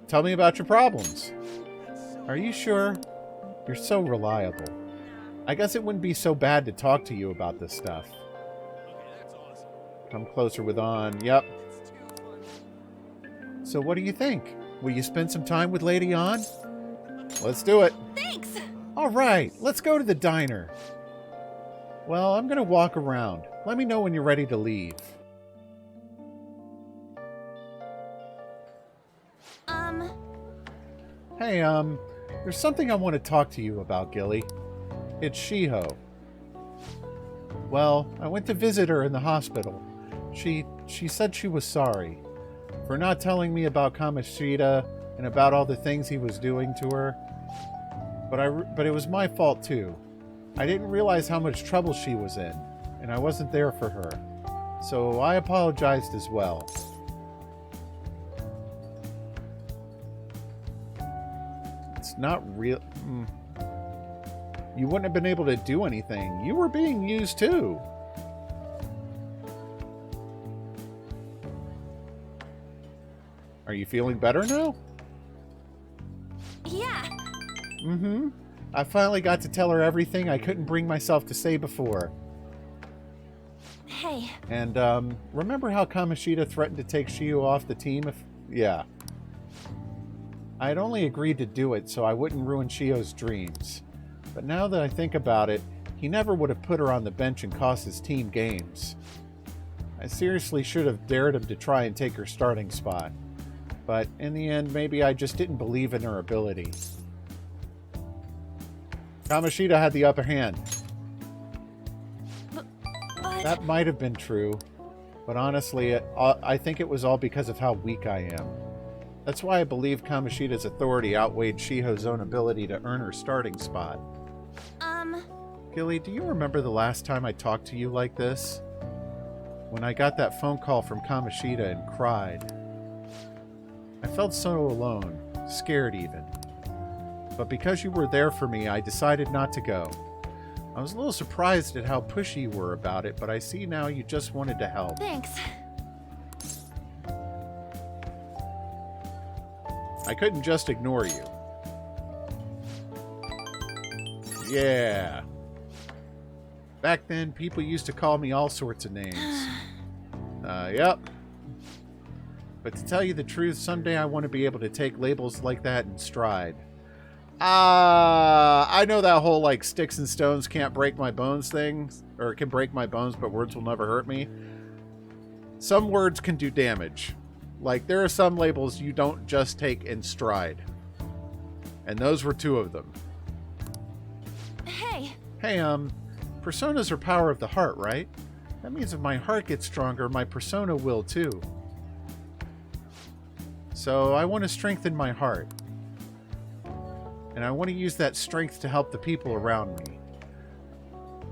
Tell me about your problems. Are you sure? You're so reliable. I guess it wouldn't be so bad to talk to you about this stuff. Come closer with An. Yep. So what do you think? Will you spend some time with Lady An? Let's do it. Thanks! All right, let's go to the diner. Well, I'm going to walk around. Let me know when you're ready to leave. Hey, there's something I want to talk to you about, Gilly. It's Shiho. Well, I went to visit her in the hospital. She said she was sorry for not telling me about Kamoshida and about all the things he was doing to her. But it was my fault too. I didn't realize how much trouble she was in, and I wasn't there for her. So I apologized as well. It's not real. You wouldn't have been able to do anything. You were being used too. Are you feeling better now? Yeah. Mm-hmm. I finally got to tell her everything I couldn't bring myself to say before. Hey. And, remember how Kamoshida threatened to take Shio off the team if... Yeah. I had only agreed to do it so I wouldn't ruin Shio's dreams. But now that I think about it, he never would have put her on the bench and cost his team games. I seriously should have dared him to try and take her starting spot. But in the end, maybe I just didn't believe in her ability. Kamoshida had the upper hand. But... That might have been true, but honestly, I think it was all because of how weak I am. That's why I believe Kamoshida's authority outweighed Shiho's own ability to earn her starting spot. Gilly, do you remember the last time I talked to you like this? When I got that phone call from Kamoshida and cried. I felt so alone, scared even. But because you were there for me, I decided not to go. I was a little surprised at how pushy you were about it, but I see now you just wanted to help. Thanks. I couldn't just ignore you. Yeah. Back then, people used to call me all sorts of names. Yep. But to tell you the truth, someday I want to be able to take labels like that in stride. I know that whole, like, sticks and stones can't break my bones thing. Or it can break my bones, but words will never hurt me. Some words can do damage. Like, there are some labels you don't just take in stride. And those were two of them. Hey. Hey, personas are power of the heart, right? That means if my heart gets stronger, my persona will too. So I want to strengthen my heart. And I want to use that strength to help the people around me.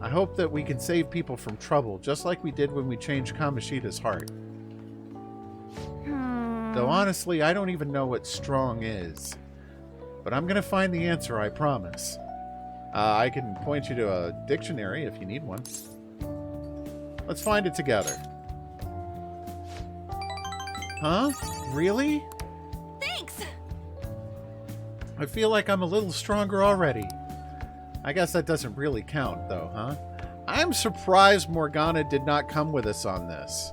I hope that we can save people from trouble, just like we did when we changed Kamoshida's heart. Though honestly, I don't even know what strong is. But I'm going to find the answer, I promise. I can point you to a dictionary if you need one. Let's find it together. Huh? Really? Thanks! I feel like I'm a little stronger already. I guess that doesn't really count, though, huh? I'm surprised Morgana did not come with us on this.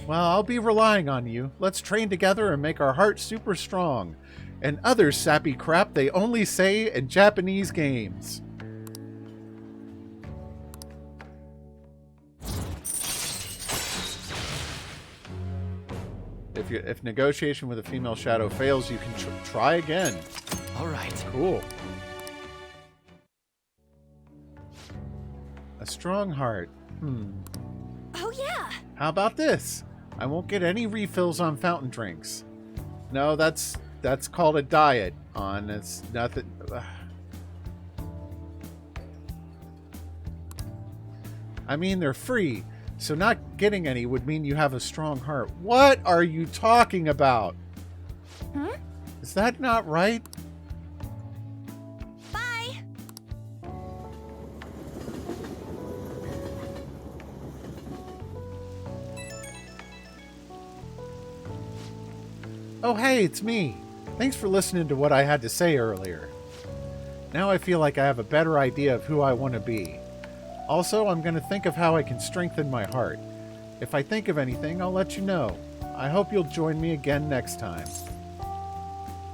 Well, I'll be relying on you. Let's train together and make our hearts super strong. And other sappy crap they only say in Japanese games. If negotiation with a female shadow fails, you can try again. All right. Cool. A strong heart. Oh, yeah. How about this? I won't get any refills on fountain drinks. No, that's called a diet. It's nothing. I mean, they're free, so not getting any would mean you have a strong heart. What are you talking about? Is that not right? Bye. Oh, hey, it's me. Thanks for listening to what I had to say earlier. Now I feel like I have a better idea of who I want to be. Also, I'm going to think of how I can strengthen my heart. If I think of anything, I'll let you know. I hope you'll join me again next time.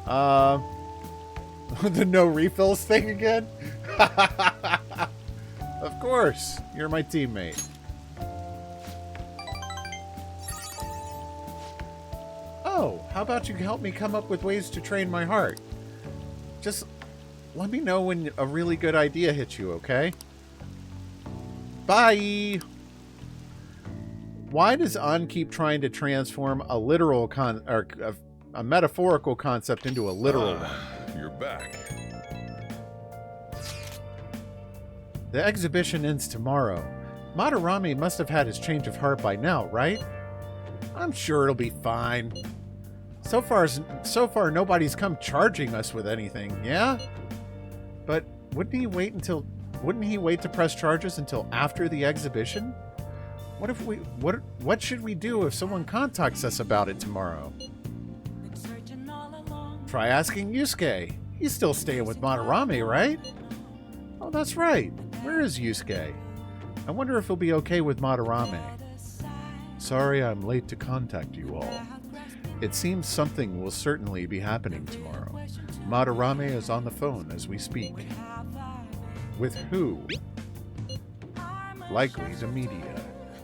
The no refills thing again? Of course, you're my teammate. Oh, how about you help me come up with ways to train my heart? Just let me know when a really good idea hits you, okay? Bye! Why does An keep trying to transform a literal a metaphorical concept into a literal one? You're back. The exhibition ends tomorrow. Madarame must have had his change of heart by now, right? I'm sure it'll be fine. So far nobody's come charging us with anything, yeah? But wouldn't he wait to press charges until after the exhibition? What should we do if someone contacts us about it tomorrow? Try asking Yusuke. He's still staying with Madarame, right? Oh, that's right. Where is Yusuke? I wonder if he'll be okay with Madarame. Sorry I'm late to contact you all. It seems something will certainly be happening tomorrow. Madarame is on the phone as we speak. With who? Likely the media.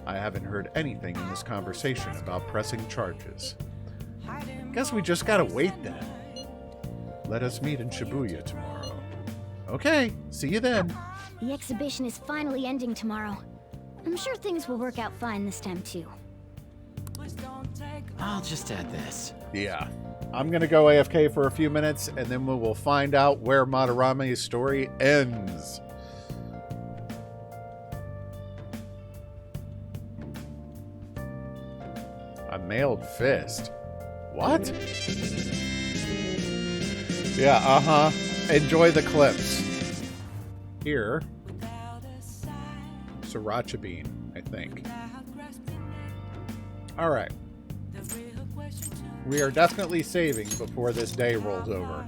I haven't heard anything in this conversation about pressing charges. Guess we just gotta wait then. Let us meet in Shibuya tomorrow. Okay, see you then. The exhibition is finally ending tomorrow. I'm sure things will work out fine this time too. I'll just add this. Yeah. I'm gonna go AFK for a few minutes, and then we will find out where Madarame's story ends. A mailed fist. What? Yeah, uh-huh. Enjoy the clips. Here. Sriracha bean, I think. Alright. We are definitely saving before this day rolls over.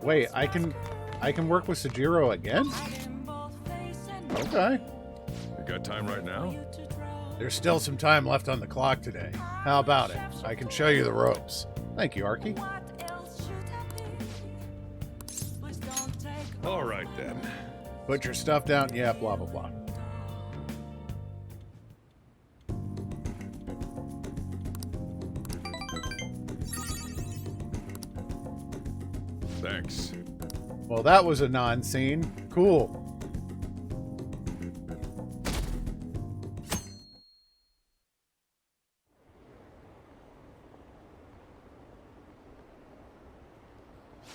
Wait, I can work with Sojiro again? Okay. You got time right now? There's still some time left on the clock today. How about it? I can show you the ropes. Thank you, Arky. All right, then. Put your stuff down. Yeah, blah, blah, blah. Thanks. Well, that was a non-scene. Cool.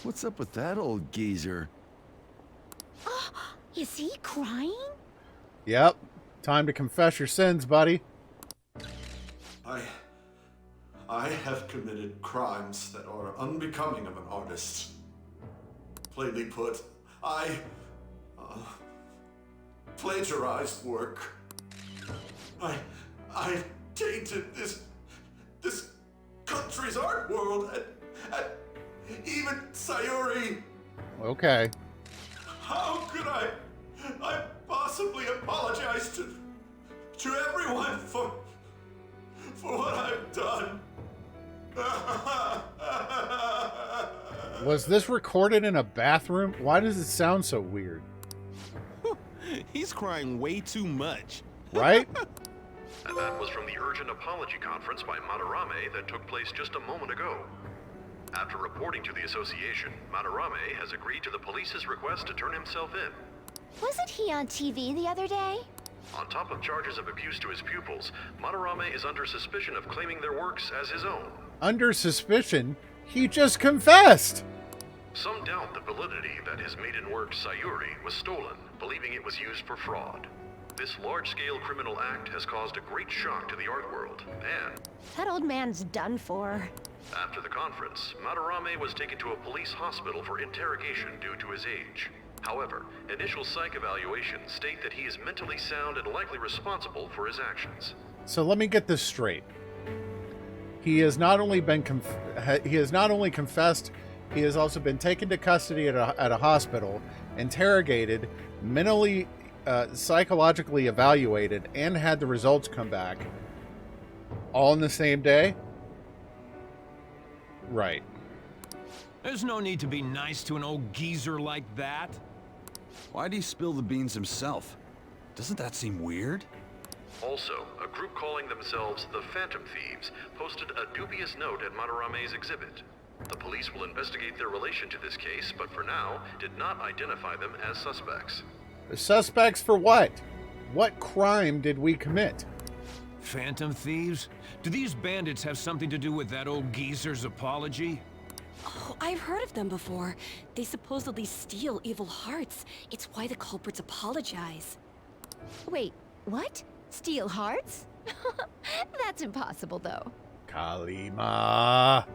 What's up with that old geezer? Is he crying? Yep. Time to confess your sins, buddy. I have committed crimes that are unbecoming of an artist. Plainly put, I plagiarized work. I tainted this country's art world and even Sayuri. Okay. How could I possibly apologize to everyone for what I've done? Was this recorded in a bathroom? Why does it sound so weird? He's crying way too much. Right? And that was from the urgent apology conference by Madarame that took place just a moment ago. After reporting to the association, Madarame has agreed to the police's request to turn himself in. Wasn't he on TV the other day? On top of charges of abuse to his pupils, Madarame is under suspicion of claiming their works as his own. Under suspicion? He just confessed! Some doubt the validity that his maiden work, Sayuri, was stolen, believing it was used for fraud. This large-scale criminal act has caused a great shock to the art world, and... That old man's done for. After the conference, Madarame was taken to a police hospital for interrogation due to his age. However, initial psych evaluations state that he is mentally sound and likely responsible for his actions. So let me get this straight. He has not only confessed, he has also been taken to custody at a hospital, interrogated, mentally, psychologically evaluated, and had the results come back. All in the same day? Right. There's no need to be nice to an old geezer like that. Why'd he spill the beans himself? Doesn't that seem weird? Also, a group calling themselves the Phantom Thieves posted a dubious note at Madarame's exhibit. The police will investigate their relation to this case, but for now, did not identify them as suspects. Suspects for what? What crime did we commit? Phantom thieves? Do these bandits have something to do with that old geezer's apology? Oh, I've heard of them before. They supposedly steal evil hearts. It's why the culprits apologize. Wait, what? Steal hearts? That's impossible, though. Kalima.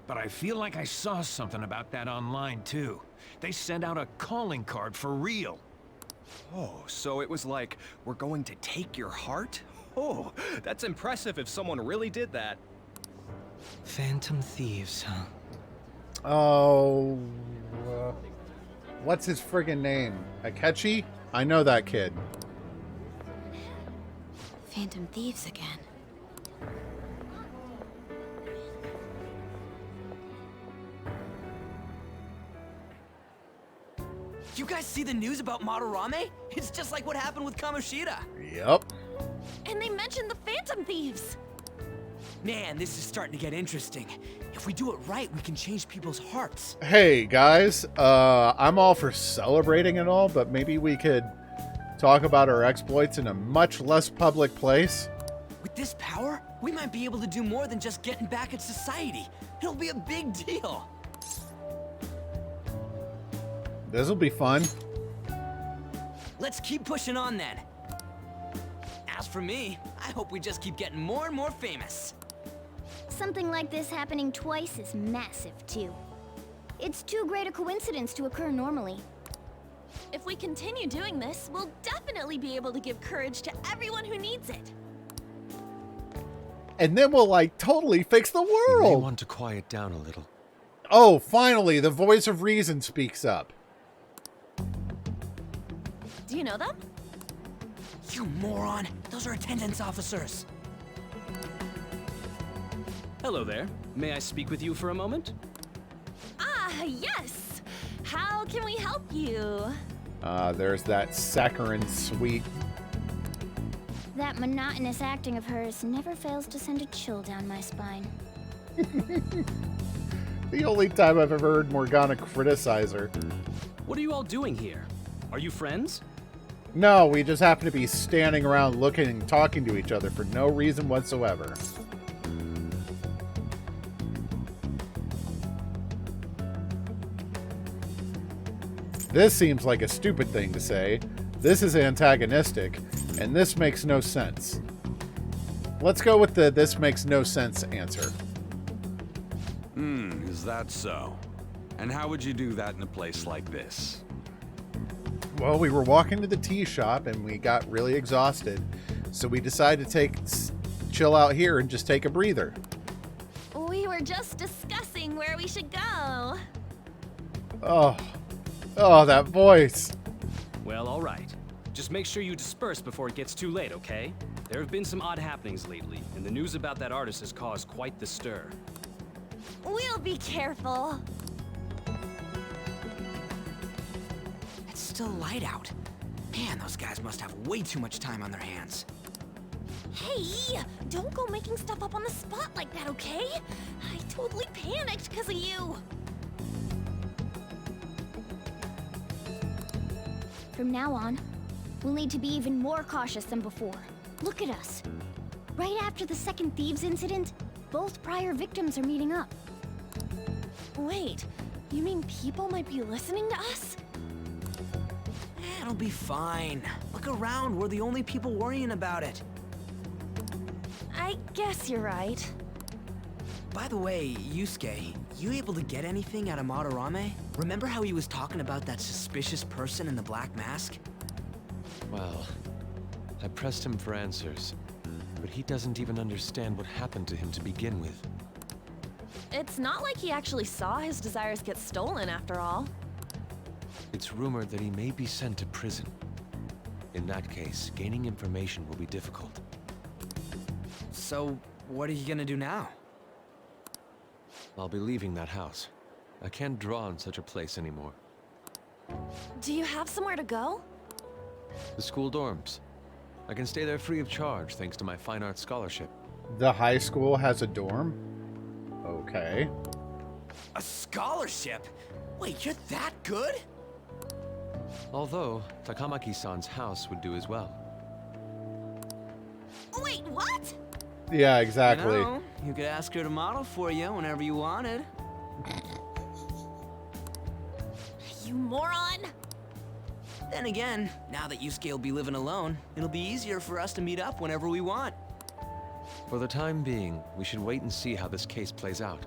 But I feel like I saw something about that online, too. They sent out a calling card for real. Oh, so it was like, we're going to take your heart? Oh, that's impressive if someone really did that. Phantom thieves, huh? Oh, what's his friggin' name? Akechi? I know that kid. Phantom thieves again. You guys see the news about Madarame? It's just like what happened with Kamoshida. Yep. And they mentioned the Phantom Thieves! Man, this is starting to get interesting. If we do it right, we can change people's hearts. Hey, guys. I'm all for celebrating and all, but maybe we could talk about our exploits in a much less public place. With this power, we might be able to do more than just getting back at society. It'll be a big deal. This'll be fun. Let's keep pushing on then. As for me, I hope we just keep getting more and more famous. Something like this happening twice is massive, too. It's too great a coincidence to occur normally. If we continue doing this, we'll definitely be able to give courage to everyone who needs it. And then we'll, like, totally fix the You may world. want to quiet down a little. Oh, finally, the voice of reason speaks up. Do you know them? You moron! Those are attendance officers! Hello there. May I speak with you for a moment? Ah, yes! How can we help you? There's that saccharine sweet. That monotonous acting of hers never fails to send a chill down my spine. The only time I've ever heard Morgana criticize her. What are you all doing here? Are you friends? No, we just happen to be standing around looking and talking to each other for no reason whatsoever. This seems like a stupid thing to say. This is antagonistic, and this makes no sense. Let's go with the "this makes no sense" answer. Is that so? And how would you do that in a place like this? Well, we were walking to the tea shop and we got really exhausted, so we decided to chill out here and just take a breather. We were just discussing where we should go. Oh, that voice. Well, all right. Just make sure you disperse before it gets too late, okay? There have been some odd happenings lately, and the news about that artist has caused quite the stir. We'll be careful. It's still light out. Man, those guys must have way too much time on their hands. Hey, don't go making stuff up on the spot like that, okay? I totally panicked because of you. From now on, we'll need to be even more cautious than before. Look at us. Right after the second Thieves incident, both prior victims are meeting up. Wait, you mean people might be listening to us? It'll be fine. Look around, we're the only people worrying about it. I guess you're right. By the way, Yusuke, you able to get anything out of Madarame? Remember how he was talking about that suspicious person in the black mask? Well, I pressed him for answers, but he doesn't even understand what happened to him to begin with. It's not like he actually saw his desires get stolen after all. It's rumored that he may be sent to prison. In that case, gaining information will be difficult. So, what are you gonna do now? I'll be leaving that house. I can't draw in such a place anymore. Do you have somewhere to go? The school dorms. I can stay there free of charge thanks to my fine arts scholarship. The high school has a dorm? Okay. A scholarship? Wait, you're that good? Although, Takamaki-san's house would do as well. Wait, what? Yeah, exactly. You know, you could ask her to model for you whenever you wanted. You moron! Then again, now that Yusuke will be living alone, it'll be easier for us to meet up whenever we want. For the time being, we should wait and see how this case plays out.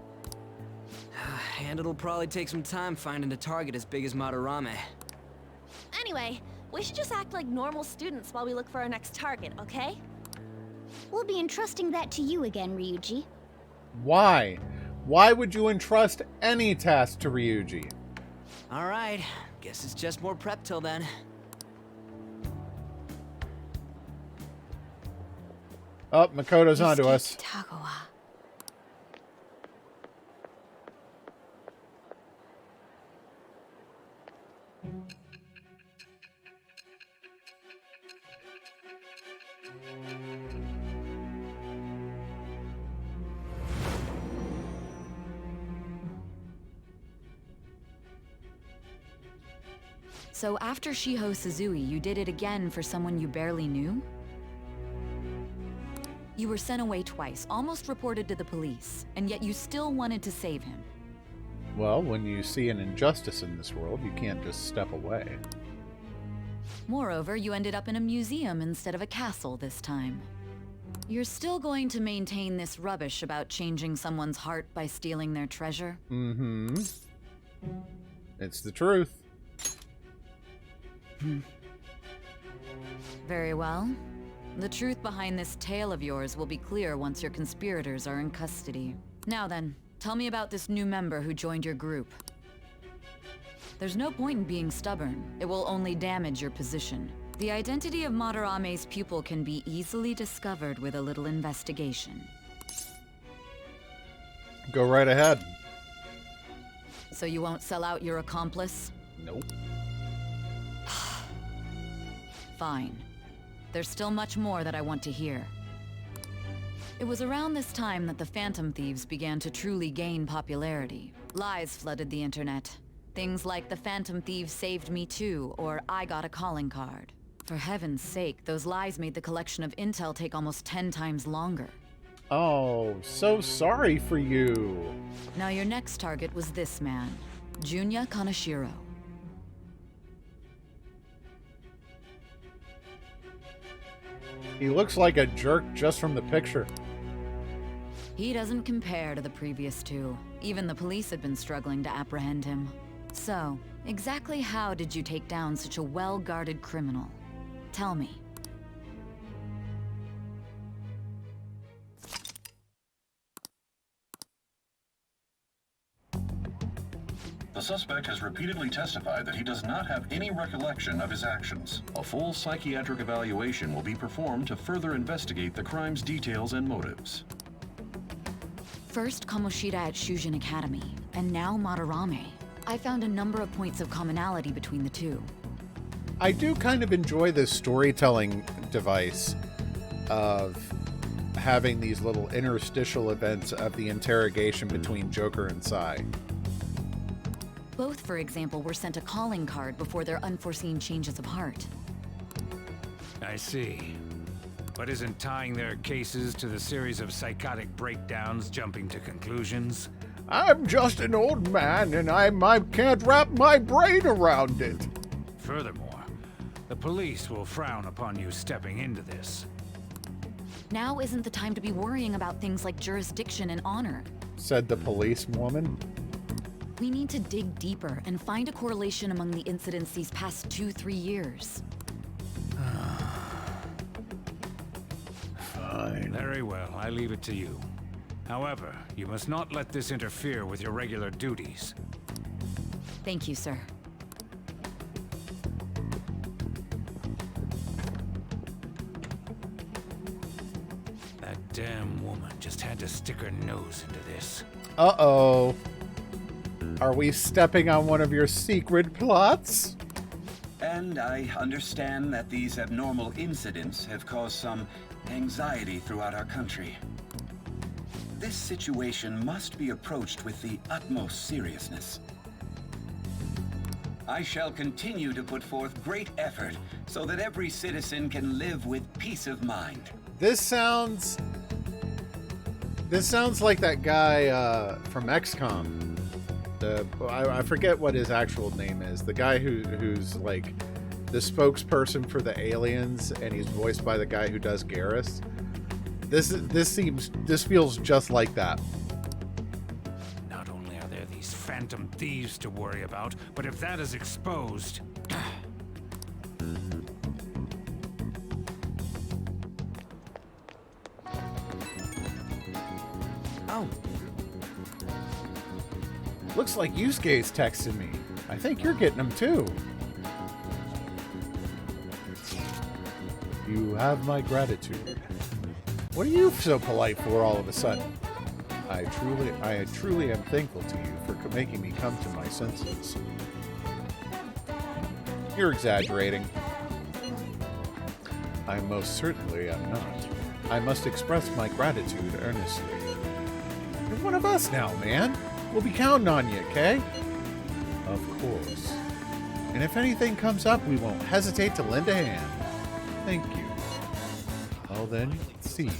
And it'll probably take some time finding a target as big as Madarame. Anyway, we should just act like normal students while we look for our next target, okay? We'll be entrusting that to you again, Ryuji. Why? Why would you entrust any task to Ryuji? Alright, guess it's just more prep till then. Oh, Makoto's onto us. Tagawa. So after Shiho Suzui, you did it again for someone you barely knew? You were sent away twice, almost reported to the police, and yet you still wanted to save him. Well, when you see an injustice in this world, you can't just step away. Moreover, you ended up in a museum instead of a castle this time. You're still going to maintain this rubbish about changing someone's heart by stealing their treasure? Mm-hmm. It's the truth. Very well. The truth behind this tale of yours will be clear once your conspirators are in custody. Now then, tell me about this new member who joined your group. There's no point in being stubborn. It will only damage your position. The identity of Madarame's pupil can be easily discovered with a little investigation. Go right ahead. So you won't sell out your accomplice? Nope. Fine. There's still much more that I want to hear. It was around this time that the Phantom Thieves began to truly gain popularity. Lies flooded the internet. Things like the Phantom Thieves saved me too, or I got a calling card. For heaven's sake, those lies made the collection of intel take almost 10 times longer. Oh, so sorry for you. Now your next target was this man, Junya Kaneshiro. He looks like a jerk just from the picture. He doesn't compare to the previous two. Even the police had been struggling to apprehend him. So, exactly how did you take down such a well-guarded criminal? Tell me. The suspect has repeatedly testified that he does not have any recollection of his actions. A full psychiatric evaluation will be performed to further investigate the crime's details and motives. First Kamoshida at Shujin Academy, and now Madarame. I found a number of points of commonality between the two. I do kind of enjoy this storytelling device of having these little interstitial events of the interrogation between Joker and Sai. Both, for example, were sent a calling card before their unforeseen changes of heart. I see. But isn't tying their cases to the series of psychotic breakdowns jumping to conclusions? I'm just an old man, and I can't wrap my brain around it. Furthermore, the police will frown upon you stepping into this. Now isn't the time to be worrying about things like jurisdiction and honor, said the policewoman. We need to dig deeper and find a correlation among the incidents these past 2-3 years. Fine. Very well, I leave it to you. However, you must not let this interfere with your regular duties. Thank you, sir. That damn woman just had to stick her nose into this. Uh-oh. Are we stepping on one of your secret plots? And I understand that these abnormal incidents have caused some anxiety throughout our country. This situation must be approached with the utmost seriousness. I shall continue to put forth great effort so that every citizen can live with peace of mind. This sounds like that guy from XCOM. I forget what his actual name is. The guy who's like the spokesperson for the aliens, and he's voiced by the guy who does Garrus. This feels just like that. Not only are there these phantom thieves to worry about, but if that is exposed... Oh. Looks like Yusuke's texting me. I think you're getting them too. You have my gratitude. What are you so polite for all of a sudden? I truly am thankful to you for making me come to my senses. You're exaggerating. I most certainly am not. I must express my gratitude earnestly. You're one of us now, man. We'll be counting on you, okay? Of course. And if anything comes up, we won't hesitate to lend a hand. Thank you. Well then, see you.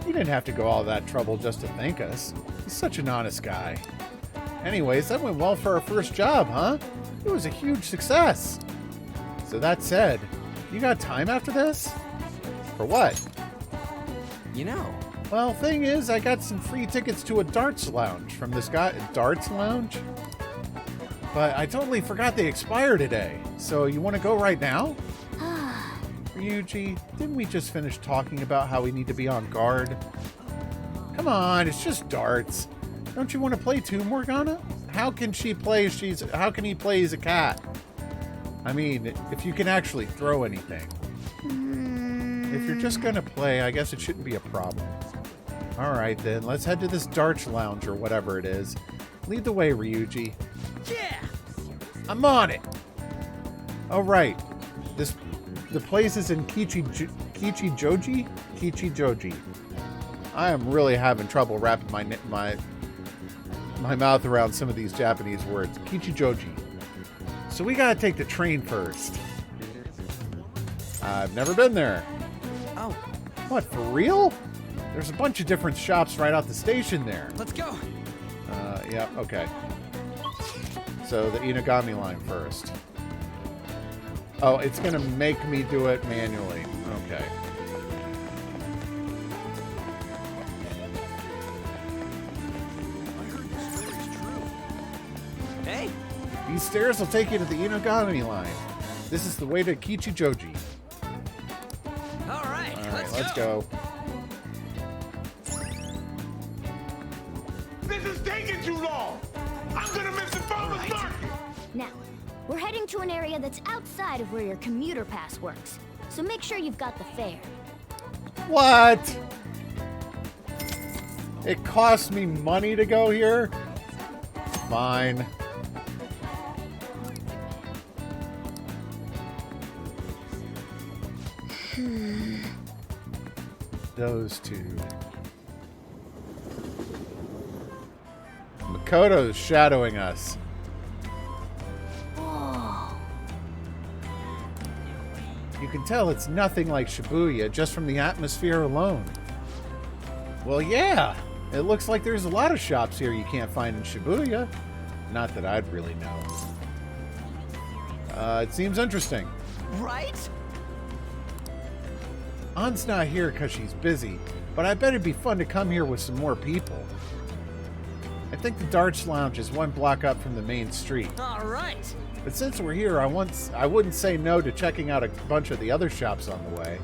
You didn't have to go all that trouble just to thank us. He's such an honest guy. Anyways, that went well for our first job, huh? It was a huge success. So that said, you got time after this? For what? You know. Well, thing is, I got some free tickets to a darts lounge from this guy. Darts lounge? But I totally forgot they expire today. So you want to go right now? Ryuji, didn't we just finish talking about how we need to be on guard? Come on, it's just darts. Don't you want to play too, Morgana? How can he play as a cat? I mean, if you can actually throw anything. If you're just gonna play, I guess it shouldn't be a problem. Alright then, let's head to this darts lounge or whatever it is. Lead the way, Ryuji. Yeah! I'm on it! Alright. The place is in Kichijoji? Kichijoji. I am really having trouble wrapping my mouth around some of these Japanese words. Kichijoji. So we gotta take the train first. I've never been there. Oh. What, for real? There's a bunch of different shops right out the station there. Let's go. Yeah, okay. So the Inagami line first. Oh, it's gonna make me do it manually. Okay. Hey. These stairs will take you to the Inagami line. This is the way to Kichijoji. All right, let's go. This is taking too long. I'm gonna miss the farmer's market. Now, we're heading to an area that's outside of where your commuter pass works. So make sure you've got the fare. What? It costs me money to go here? Fine. Those two. Makoto's shadowing us. You can tell it's nothing like Shibuya just from the atmosphere alone. Well, yeah. It looks like there's a lot of shops here you can't find in Shibuya. Not that I'd really know. It seems interesting. Right? An's not here because she's busy, but I bet it'd be fun to come here with some more people. I think the Darts Lounge is one block up from the main street. All right. But since we're here, I wouldn't say no to checking out a bunch of the other shops on the way.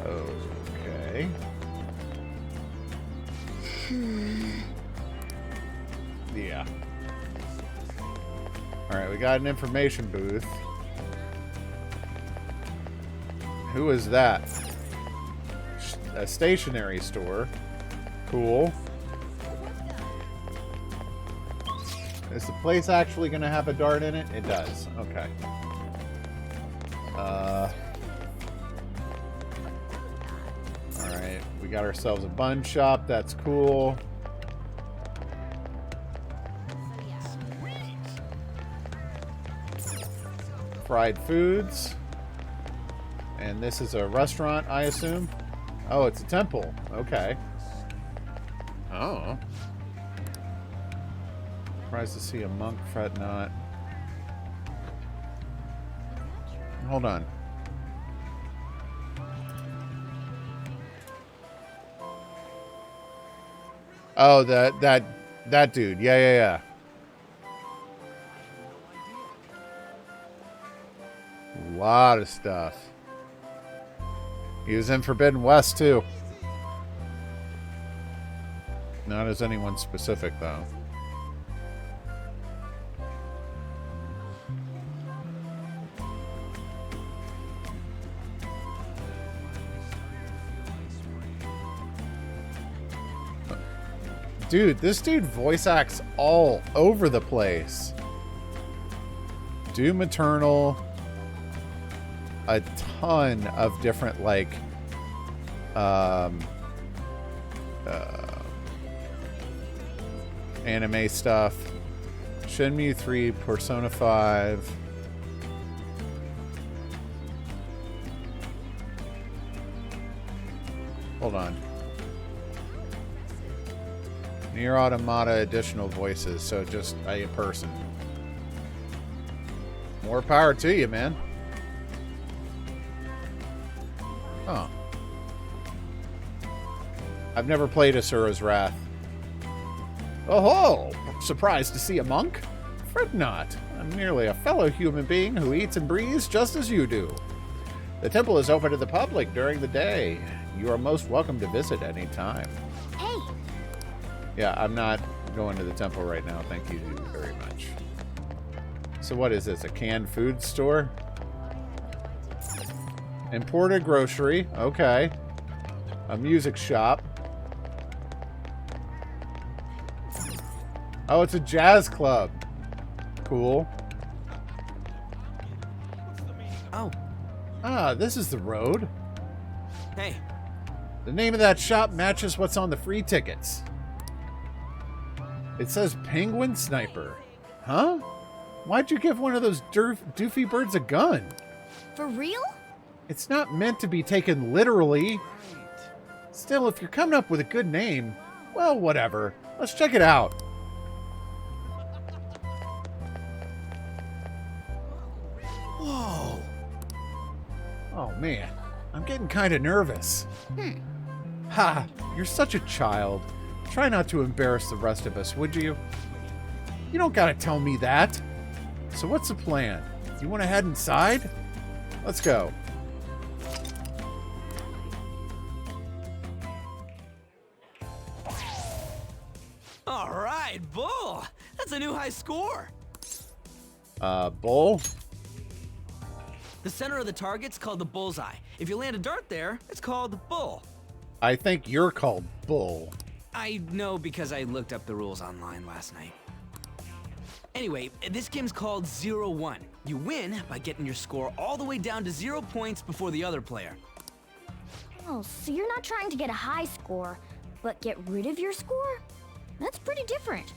Okay. Yeah. Alright, we got an information booth. Who is that? A stationery store. Cool. Is the place actually going to have a dart in it? It does. Okay. Alright, we got ourselves a bun shop. That's cool. Fried foods. And this is a restaurant, I assume? Oh, it's a temple. Okay. Oh. Surprised to see a monk, fret not. Hold on. Oh, that dude. Yeah. A lot of stuff. He was in Forbidden West too. Not as anyone specific though. Dude, this dude voice acts all over the place. Doom Eternal. A ton of different, like, anime stuff. Shenmue 3, Persona 5. Hold on. Nier Automata additional voices, so just a person. More power to you, man. Huh. I've never played Asura's Wrath. Oh ho! Surprised to see a monk? Fret not. I'm merely a fellow human being who eats and breathes just as you do. The temple is open to the public during the day. You are most welcome to visit any time. Hey! Yeah, I'm not going to the temple right now. Thank you very much. So what is this? A canned food store? Imported grocery. Okay. A music shop. Oh, it's a jazz club. Cool. Oh. Ah, this is the road. Hey. The name of that shop matches what's on the free tickets. It says Penguin Sniper. Huh? Why'd you give one of those doofy birds a gun? For real? It's not meant to be taken literally. Still, if you're coming up with a good name, well, whatever. Let's check it out. Whoa. Oh, man. I'm getting kind of nervous. Ha! You're such a child. Try not to embarrass the rest of us, would you? You don't gotta tell me that. So what's the plan? You want to head inside? Let's go. All right, Bull. That's a new high score. Bull? The center of the target's called the bullseye. If you land a dart there, it's called Bull. I think you're called Bull. I know because I looked up the rules online last night. Anyway, this game's called 0-1. You win by getting your score all the way down to 0 points before the other player. Oh, so you're not trying to get a high score, but get rid of your score? That's pretty different.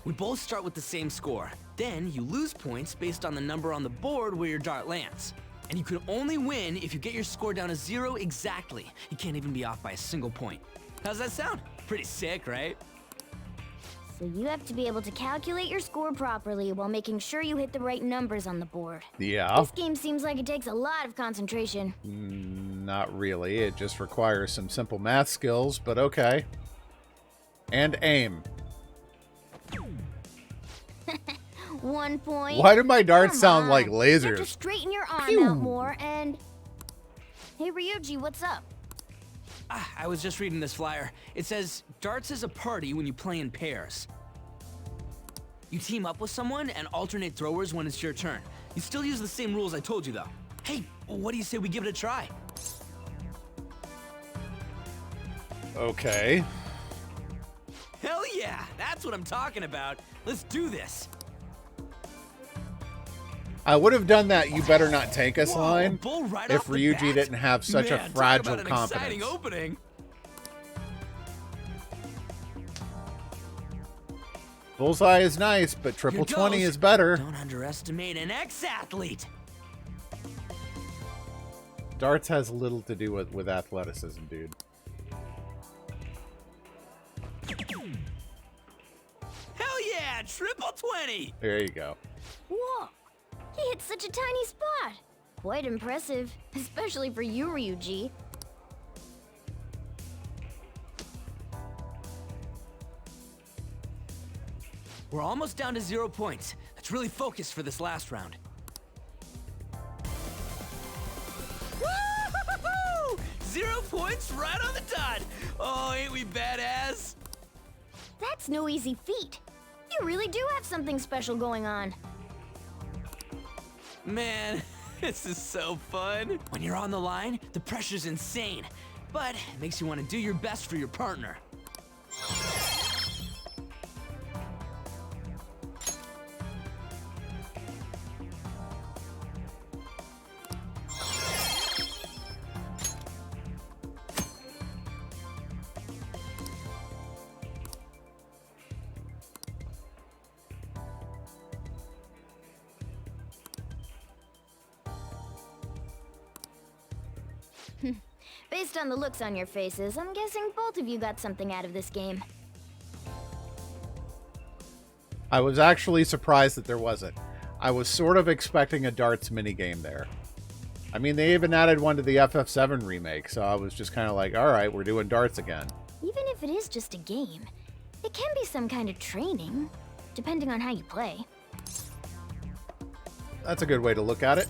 We both start with the same score. Then you lose points based on the number on the board where your dart lands. And you can only win if you get your score down to 0 exactly. You can't even be off by a single point. How's that sound? Pretty sick, right? So you have to be able to calculate your score properly while making sure you hit the right numbers on the board. Yeah. This game seems like it takes a lot of concentration. Not really. It just requires some simple math skills, but okay. And aim. 1 point. Why do my darts Come sound on. like You have to lasers? straighten your arm Pew. out more and... Hey, Ryuji, what's up? I was just reading this flyer. It says, darts is a party when you play in pairs. You team up with someone and alternate throwers when it's your turn. You still use the same rules I told you, though. Hey, what do you say we give it a try? Okay. Hell yeah! That That's what I'm talking about. Let's do this. I would have done that "you better not tank us" line bull right if off the Ryuji bat? didn't have such a Man, talk fragile about an exciting confidence. opening. Bullseye is nice, but triple Here 20 goes. is better. Don't underestimate an ex-athlete. Darts has little to do with athleticism, dude. Hell yeah, triple 20. There you go. Whoa! He hit such a tiny spot. Quite impressive, especially for you, Ryuji. We're almost down to 0 points. Let's really focus for this last round. Woo-hoo-hoo-hoo! 0 points right on the dot. Oh, ain't we badass? That's no easy feat. You really do have something special going on. Man, this is so fun. When you're on the line, the pressure's insane, but it makes you want to do your best for your partner. Based on the looks on your faces, I'm guessing both of you got something out of this game. I was actually surprised that there wasn't. I was sort of expecting a darts minigame there. I mean, they even added one to the FF7 remake, so I was just kind of like, alright, we're doing darts again. Even if it is just a game, it can be some kind of training, depending on how you play. That's a good way to look at it.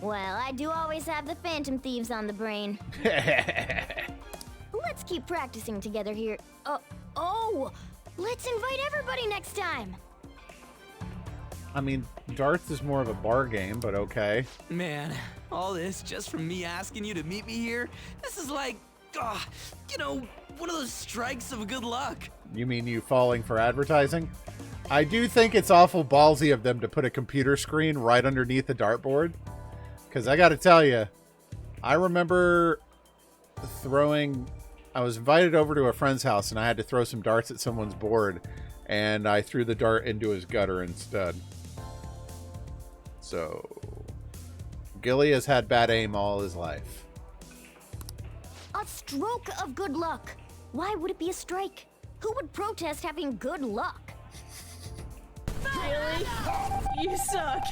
Well, I do always have the Phantom Thieves on the brain. Let's keep practicing together here. Oh! Let's invite everybody next time! I mean, darts is more of a bar game, but okay. Man, all this just from me asking you to meet me here? This is like, you know, one of those strikes of good luck. You mean you falling for advertising? I do think it's awful ballsy of them to put a computer screen right underneath the dartboard. Because I got to tell you, I remember I was invited over to a friend's house and I had to throw some darts at someone's board. And I threw the dart into his gutter instead. So, Gilly has had bad aim all his life. A stroke of good luck. Why would it be a strike? Who would protest having good luck? Really? You suck.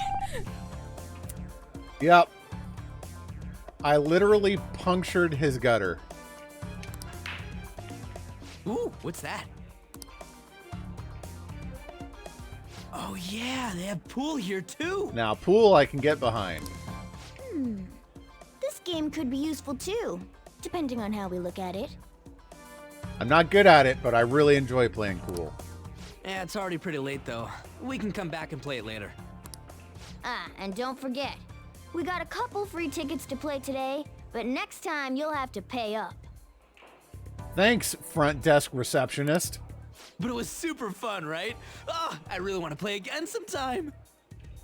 Yep. I literally punctured his gutter. Ooh, what's that? Oh yeah, they have pool here too. Now, pool I can get behind. This game could be useful too, depending on how we look at it. I'm not good at it, but I really enjoy playing pool. Yeah, it's already pretty late though. We can come back and play it later. And don't forget, we got a couple free tickets to play today, but next time you'll have to pay up. Thanks, front desk receptionist. But it was super fun, right? Oh, I really want to play again sometime.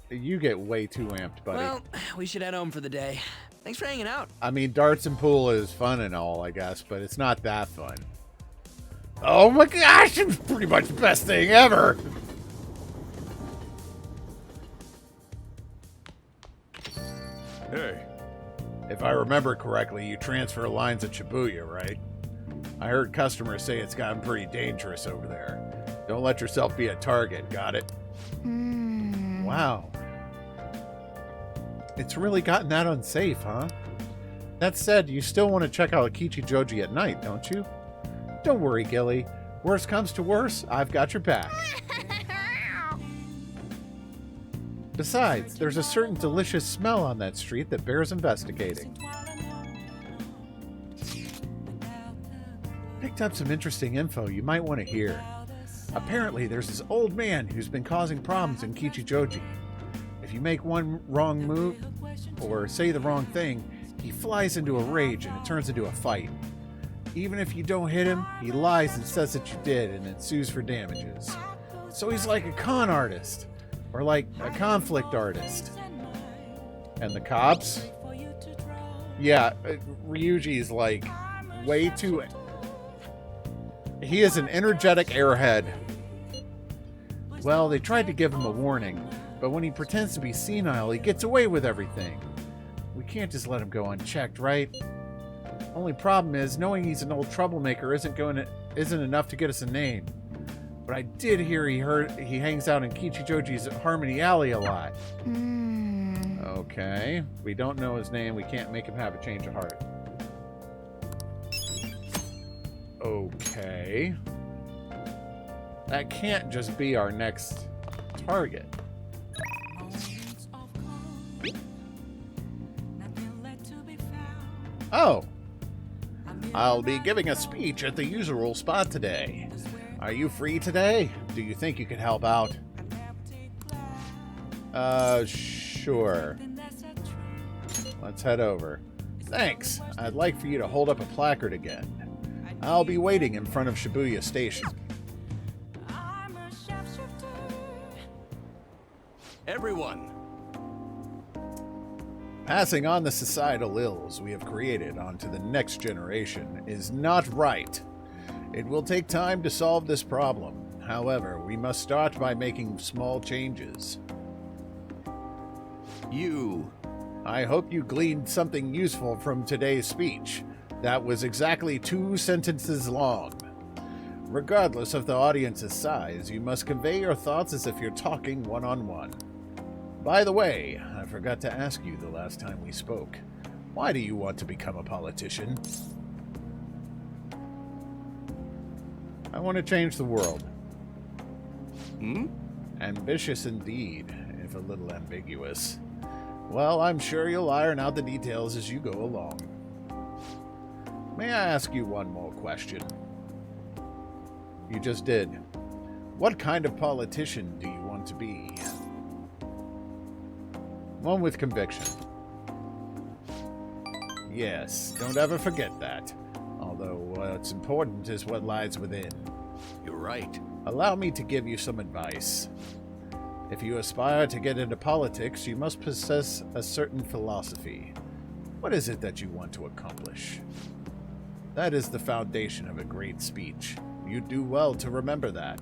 You get way too amped, buddy. Well, we should head home for the day. Thanks for hanging out. I mean, darts and pool is fun and all, I guess, but it's not that fun. Oh my gosh, it's pretty much the best thing ever. Hey. If I remember correctly, you transfer lines at Shibuya, right? I heard customers say it's gotten pretty dangerous over there. Don't let yourself be a target, got it? Wow. It's really gotten that unsafe, huh? That said, you still want to check out Kichijoji at night, don't you? Don't worry, Gilly. Worst comes to worst, I've got your back. Besides, there's a certain delicious smell on that street that bears investigating. Picked up some interesting info you might want to hear. Apparently, there's this old man who's been causing problems in Kichijoji. If you make one wrong move, or say the wrong thing, he flies into a rage and it turns into a fight. Even if you don't hit him, he lies and says that you did and then sues for damages. So he's like a con artist. Or like a conflict artist. And the cops? Yeah, Ryuji's like way too... He is an energetic airhead. Well, they tried to give him a warning, but when he pretends to be senile, he gets away with everything. We can't just let him go unchecked, right? Only problem is, knowing he's an old troublemaker isn't enough to get us a name. But I did hear he hangs out in Kichijoji's Harmony Alley a lot. Okay. We don't know his name. We can't make him have a change of heart. Okay. That can't just be our next target. Oh. I'll be giving a speech at the usual spot today. Are you free today? Do you think you could help out? Sure. Let's head over. Thanks. I'd like for you to hold up a placard again. I'll be waiting in front of Shibuya Station. Everyone! Passing on the societal ills we have created onto the next generation is not right. It will take time to solve this problem. However, we must start by making small changes. I hope you gleaned something useful from today's speech. That was exactly 2 sentences long. Regardless of the audience's size, you must convey your thoughts as if you're talking one-on-one. By the way, I forgot to ask you the last time we spoke. Why do you want to become a politician? I want to change the world. Ambitious indeed, if a little ambiguous. Well, I'm sure you'll iron out the details as you go along. May I ask you one more question? You just did. What kind of politician do you want to be? One with conviction. Yes, don't ever forget that. Although what's important is what lies within. You're right. Allow me to give you some advice. If you aspire to get into politics, you must possess a certain philosophy. What is it that you want to accomplish? That is the foundation of a great speech. You do well to remember that.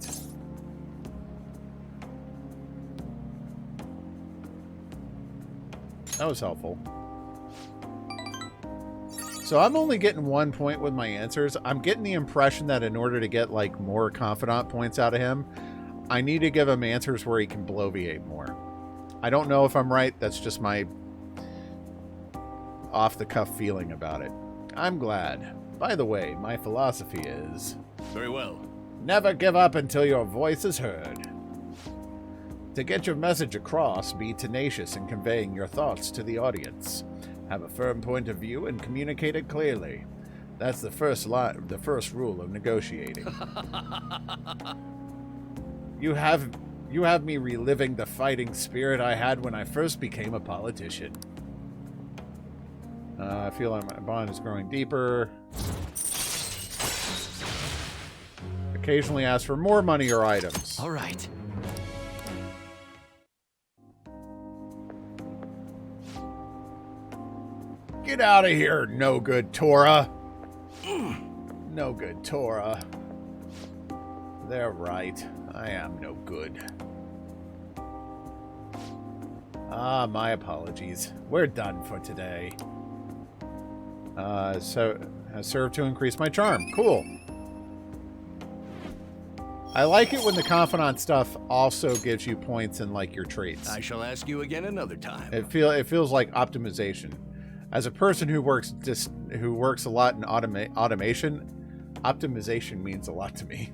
That was helpful. So I'm only getting 1 point with my answers. I'm getting the impression that in order to get like more confidant points out of him, I need to give him answers where he can bloviate more. I don't know if I'm right. That's just my off-the-cuff feeling about it. I'm glad. By the way, my philosophy is... Very well. Never give up until your voice is heard. To get your message across, be tenacious in conveying your thoughts to the audience. Have a firm point of view and communicate it clearly. That's the first rule of negotiating. You have me reliving the fighting spirit I had when I first became a politician. I feel like my bond is growing deeper. Occasionally ask for more money or items. All right. Get out of here, no good Tora. No good Tora. They're right. I am no good. Ah, my apologies. We're done for today. So, has served to increase my charm. Cool. I like it when the confidant stuff also gives you points in like your traits. I shall ask you again another time. It feels like optimization. As a person who works a lot in automation, optimization means a lot to me.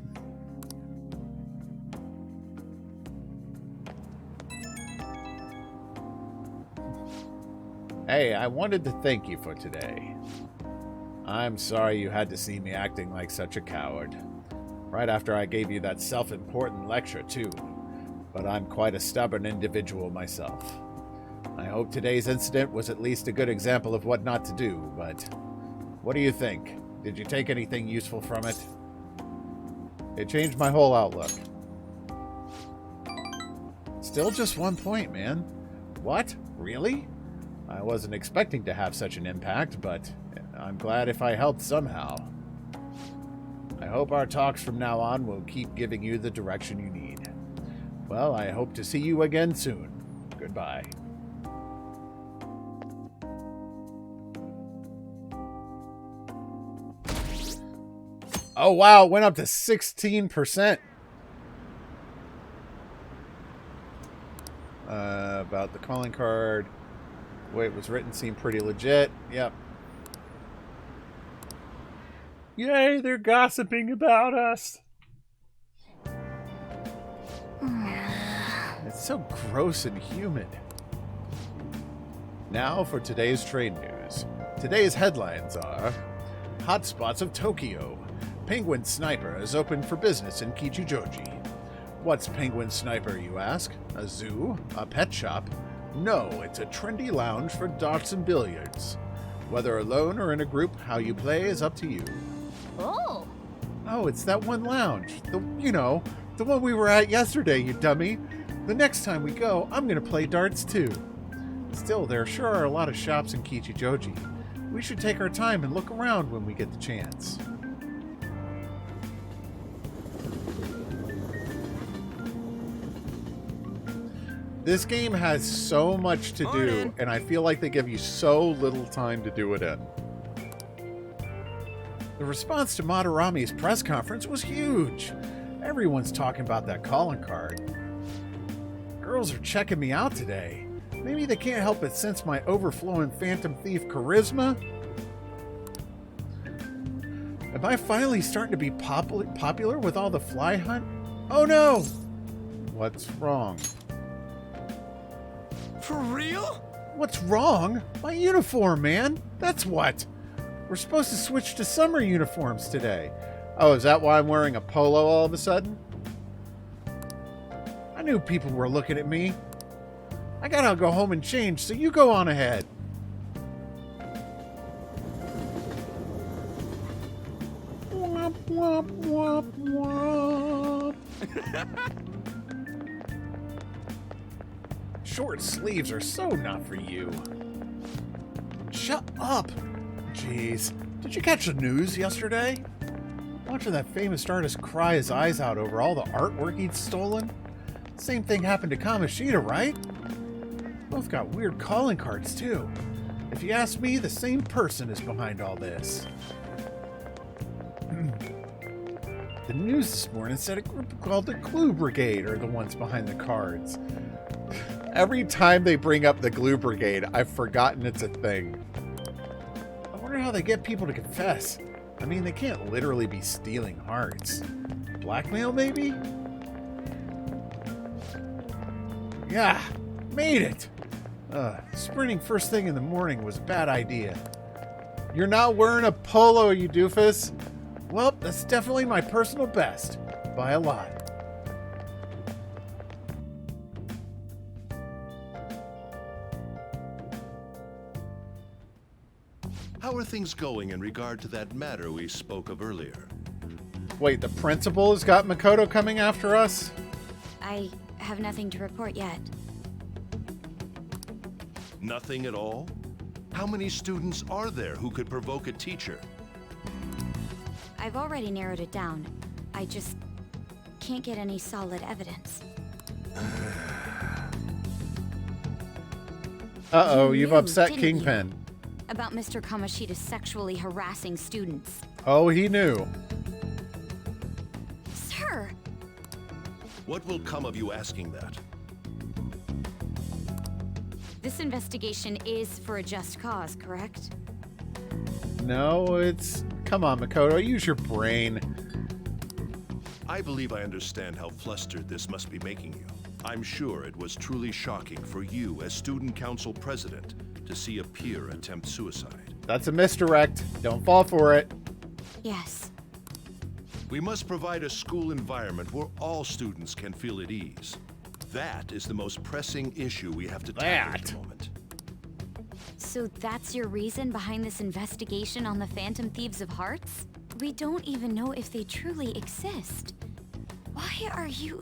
Hey, I wanted to thank you for today. I'm sorry you had to see me acting like such a coward. Right after I gave you that self-important lecture, too. But I'm quite a stubborn individual myself. I hope today's incident was at least a good example of what not to do, but what do you think? Did you take anything useful from it? It changed my whole outlook. Still just 1 point, man. What? Really? I wasn't expecting to have such an impact, but I'm glad if I helped somehow. I hope our talks from now on will keep giving you the direction you need. Well, I hope to see you again soon. Goodbye. Oh, wow. It went up to 16%. About the calling card. The way it was written seemed pretty legit. Yep. Yay, they're gossiping about us. It's so gross and humid. Now for today's trade news. Today's headlines are: Hotspots of Tokyo. Penguin Sniper is open for business in Kichijoji. What's Penguin Sniper, you ask? A zoo? A pet shop? No, it's a trendy lounge for darts and billiards. Whether alone or in a group, how you play is up to you. Oh! Oh, it's that one lounge. The one we were at yesterday, you dummy. The next time we go, I'm gonna play darts too. Still, there sure are a lot of shops in Kichijoji. We should take our time and look around when we get the chance. This game has so much to do, and I feel like they give you so little time to do it in. The response to Madarame's press conference was huge. Everyone's talking about that calling card. Girls are checking me out today. Maybe they can't help but sense my overflowing Phantom Thief charisma. Am I finally starting to be popular with all the fly hunt? Oh no! What's wrong? For real? What's wrong? My uniform, man. That's what. We're supposed to switch to summer uniforms today. Oh, is that why I'm wearing a polo all of a sudden? I knew people were looking at me. I gotta go home and change, so you go on ahead. Womp, womp, womp, womp. Short sleeves are so not for you. Shut up! Jeez, did you catch the news yesterday? Watching that famous artist cry his eyes out over all the artwork he'd stolen? Same thing happened to Kamoshida, right? Both got weird calling cards, too. If you ask me, the same person is behind all this. The news this morning said a group called the Glue Brigade are the ones behind the cards. Every time they bring up the Glue Brigade, I've forgotten it's a thing. I wonder how they get people to confess. I mean, they can't literally be stealing hearts. Blackmail, maybe? Yeah, made it! Sprinting first thing in the morning was a bad idea. You're not wearing a polo, you doofus? Well, that's definitely my personal best. By a lot. How are things going in regard to that matter we spoke of earlier? Wait, the principal has got Makoto coming after us? I have nothing to report yet. Nothing at all? How many students are there who could provoke a teacher? I've already narrowed it down. I just can't get any solid evidence. Uh-oh, you've upset didn't Kingpin. About Mr. Kamoshida sexually harassing students. Oh, he knew. Sir! What will come of you asking that? This investigation is for a just cause, correct? No, it's... Come on, Makoto, use your brain. I believe I understand how flustered this must be making you. I'm sure it was truly shocking for you as student council president to see a peer attempt suicide. That's a misdirect. Don't fall for it. Yes. We must provide a school environment where all students can feel at ease. That is the most pressing issue we have to tackle at the moment. So that's your reason behind this investigation on the Phantom Thieves of Hearts? We don't even know if they truly exist. Why are you...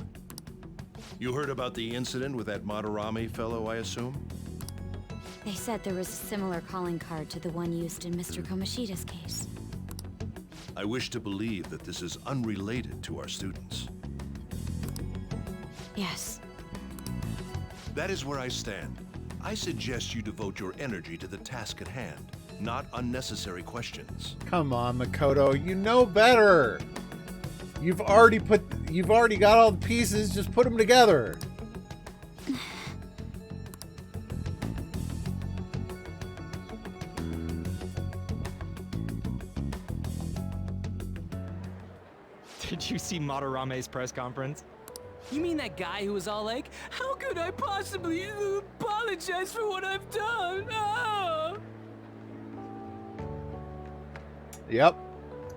You heard about the incident with that Madarame fellow, I assume? They said there was a similar calling card to the one used in Mr. Komoshida's case. I wish to believe that this is unrelated to our students. Yes. That is where I stand. I suggest you devote your energy to the task at hand, not unnecessary questions. Come on, Makoto, you know better. You've already got all the pieces, just put them together. Did you see Madarame's press conference? You mean that guy who was all like, "How could I possibly apologize for what I've done?" Ah! Yep,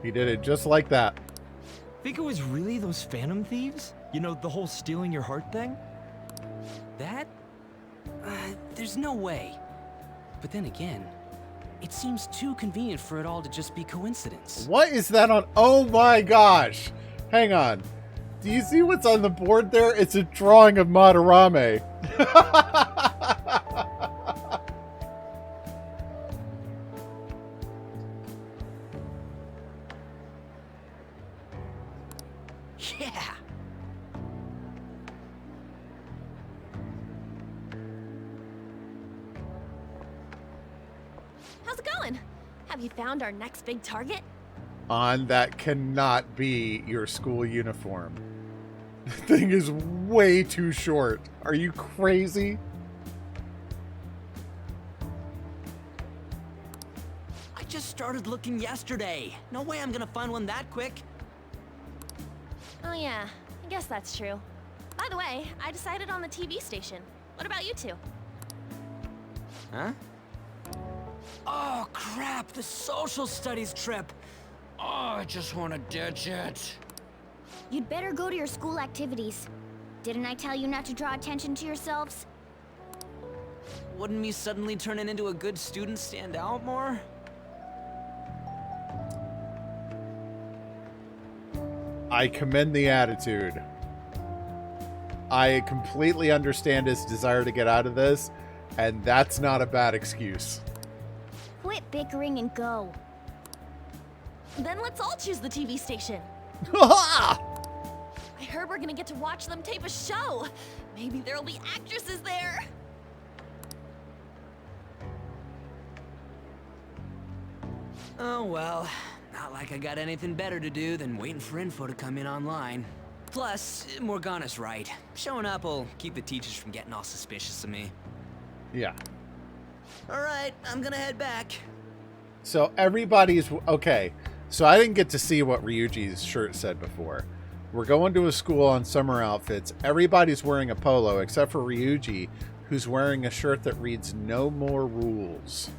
he did it just like that. Think it was really those Phantom Thieves? You know, the whole stealing your heart thing? That? There's no way. But then again, it seems too convenient for it all to just be coincidence. What is that on? Oh my gosh. Hang on. Do you see what's on the board there? It's a drawing of Madarame. Yeah. How's it going? Have you found our next big target? On that cannot be your school uniform. The thing is way too short. Are you crazy? I just started looking yesterday. No way I'm gonna find one that quick. Oh yeah, I guess that's true. By the way, I decided on the TV station. What about you two? Huh? Oh crap, the social studies trip. Oh, I just want to ditch it. You'd better go to your school activities. Didn't I tell you not to draw attention to yourselves? Wouldn't me suddenly turning into a good student stand out more? I commend the attitude. I completely understand his desire to get out of this, and that's not a bad excuse. Quit bickering and go. Then let's all choose the TV station. I heard we're gonna get to watch them tape a show. Maybe there'll be actresses there. Oh well, not like I got anything better to do than waiting for info to come in online. Plus, Morgana's right. Showing up will keep the teachers from getting all suspicious of me. Yeah. Alright, I'm gonna head back. So everybody's... Okay, so I didn't get to see what Ryuji's shirt said before. We're going to a school on summer outfits. Everybody's wearing a polo except for Ryuji, who's wearing a shirt that reads "No More Rules."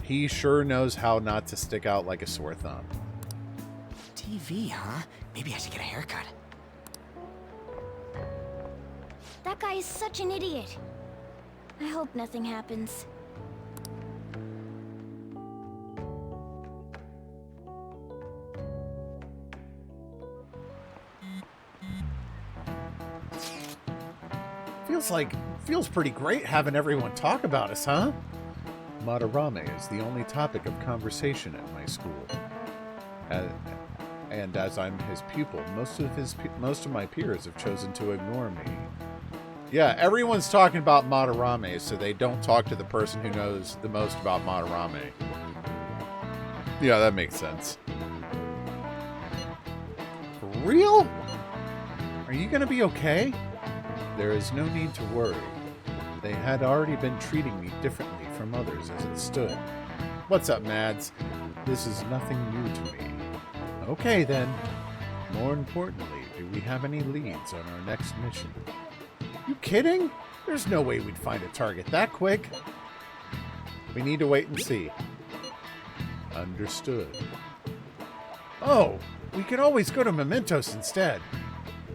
He sure knows how not to stick out like a sore thumb. TV, huh? Maybe I should get a haircut. That guy is such an idiot. I hope nothing happens. Feels pretty great having everyone talk about us, huh? Madarame is the only topic of conversation at my school. And as I'm his pupil, most of my peers have chosen to ignore me. Yeah, everyone's talking about Madarame, so they don't talk to the person who knows the most about Madarame. Yeah, that makes sense. For real? Are you gonna be okay? There is no need to worry. They had already been treating me differently from others as it stood. What's up, Mads? This is nothing new to me. Okay, then. More importantly, do we have any leads on our next mission? You kidding? There's no way we'd find a target that quick. We need to wait and see. Understood. Oh, we could always go to Mementos instead.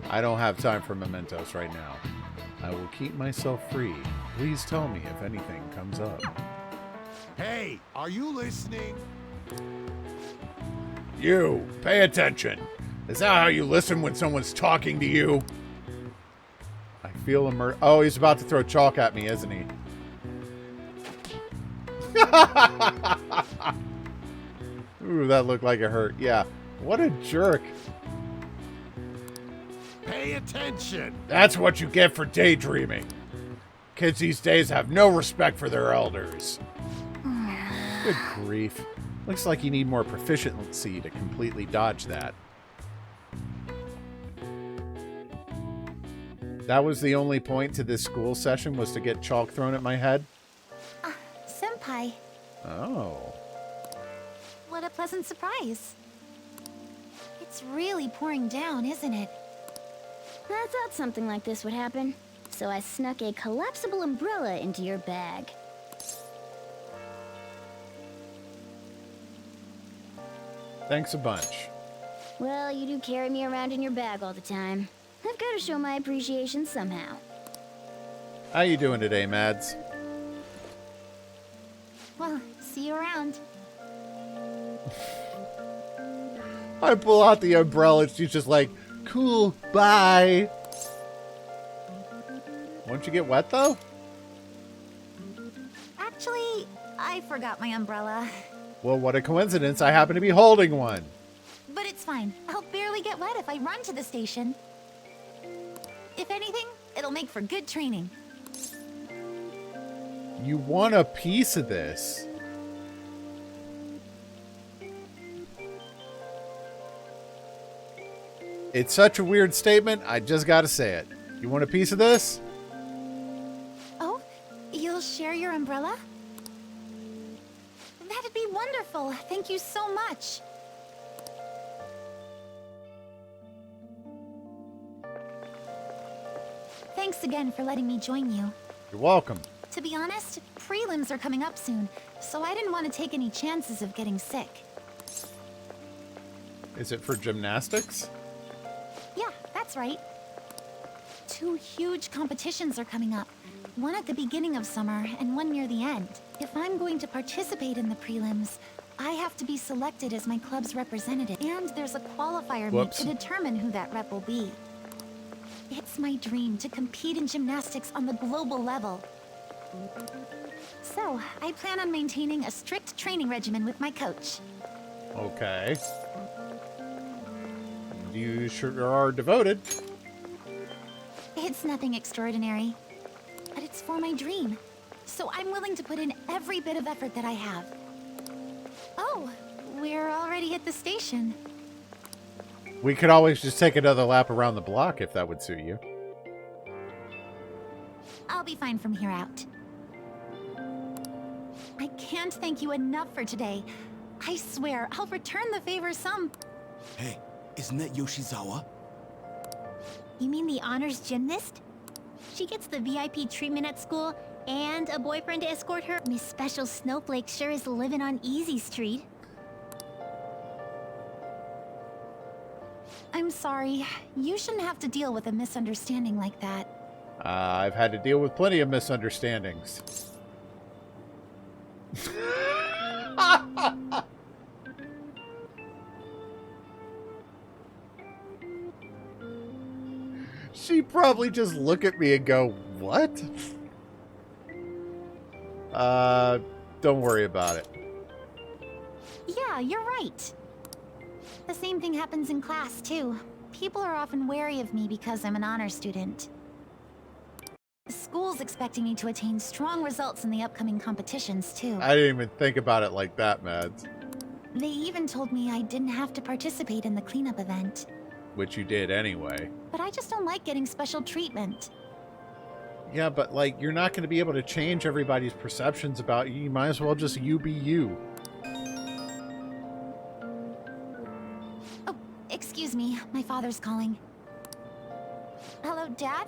I don't have time for Mementos right now. I will keep myself free. Please tell me if anything comes up. Hey, are you listening? You, pay attention. Is that how you listen when someone's talking to you? I feel Oh, he's about to throw chalk at me, isn't he? Ooh, that looked like it hurt. Yeah. What a jerk. Pay attention. That's what you get for daydreaming. Kids these days have no respect for their elders. Good grief. Looks like you need more proficiency to completely dodge that. That was the only point to this school session, was to get chalk thrown at my head? Senpai, Oh. what a pleasant surprise. It's really pouring down, isn't it? I thought something like this would happen, so I snuck a collapsible umbrella into your bag. Thanks a bunch. Well, you do carry me around in your bag all the time. I've got to show my appreciation somehow. How you doing today, Mads? Well, see you around. I pull out the umbrella and she's just like, cool, bye. Won't you get wet, though? Actually, I forgot my umbrella. Well, what a coincidence. I happen to be holding one. But it's fine. I'll barely get wet if I run to the station. If anything, it'll make for good training. You want a piece of this. It's such a weird statement, I just gotta say it. You want a piece of this? Oh, you'll share your umbrella? That'd be wonderful. Thank you so much. Thanks again for letting me join you. You're welcome. To be honest, prelims are coming up soon, so I didn't want to take any chances of getting sick. Is it for gymnastics? Yeah, that's right. 2 huge competitions are coming up. One at the beginning of summer and one near the end. If I'm going to participate in the prelims, I have to be selected as my club's representative. And there's a qualifier meet to determine who that rep will be. It's my dream to compete in gymnastics on the global level. So, I plan on maintaining a strict training regimen with my coach. Okay. You sure are devoted. It's nothing extraordinary, but it's for my dream. So I'm willing to put in every bit of effort that I have. Oh, we're already at the station. We could always just take another lap around the block if that would suit you. I'll be fine from here out. I can't thank you enough for today. I swear, I'll return the favor some... Hey, isn't that Yoshizawa? You mean the honors gymnast? She gets the VIP treatment at school and a boyfriend to escort her. Miss Special Snowflake sure is living on Easy Street. I'm sorry. You shouldn't have to deal with a misunderstanding like that. I've had to deal with plenty of misunderstandings. She'd probably just look at me and go, what? Don't worry about it. Yeah, you're right. The same thing happens in class, too. People are often wary of me because I'm an honor student. The school's expecting me to attain strong results in the upcoming competitions, too. I didn't even think about it like that, Mads. They even told me I didn't have to participate in the cleanup event. Which you did anyway. But I just don't like getting special treatment. Yeah, but, like, you're not going to be able to change everybody's perceptions about you. You might as well just you be you. Oh, excuse me. My father's calling. Hello, Dad?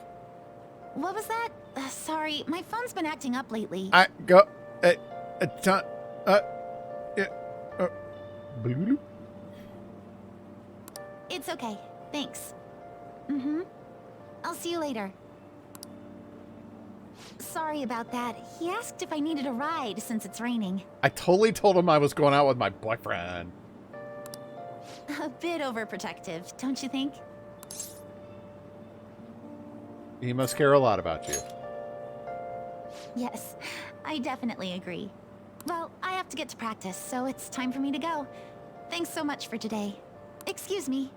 What was that? Sorry, my phone's been acting up lately. It's okay. Thanks. Mm-hmm. I'll see you later. Sorry about that. He asked if I needed a ride since it's raining. I totally told him I was going out with my boyfriend. A bit overprotective, don't you think? He must care a lot about you. Yes, I definitely agree. Well, I have to get to practice, so it's time for me to go. Thanks so much for today. Excuse me.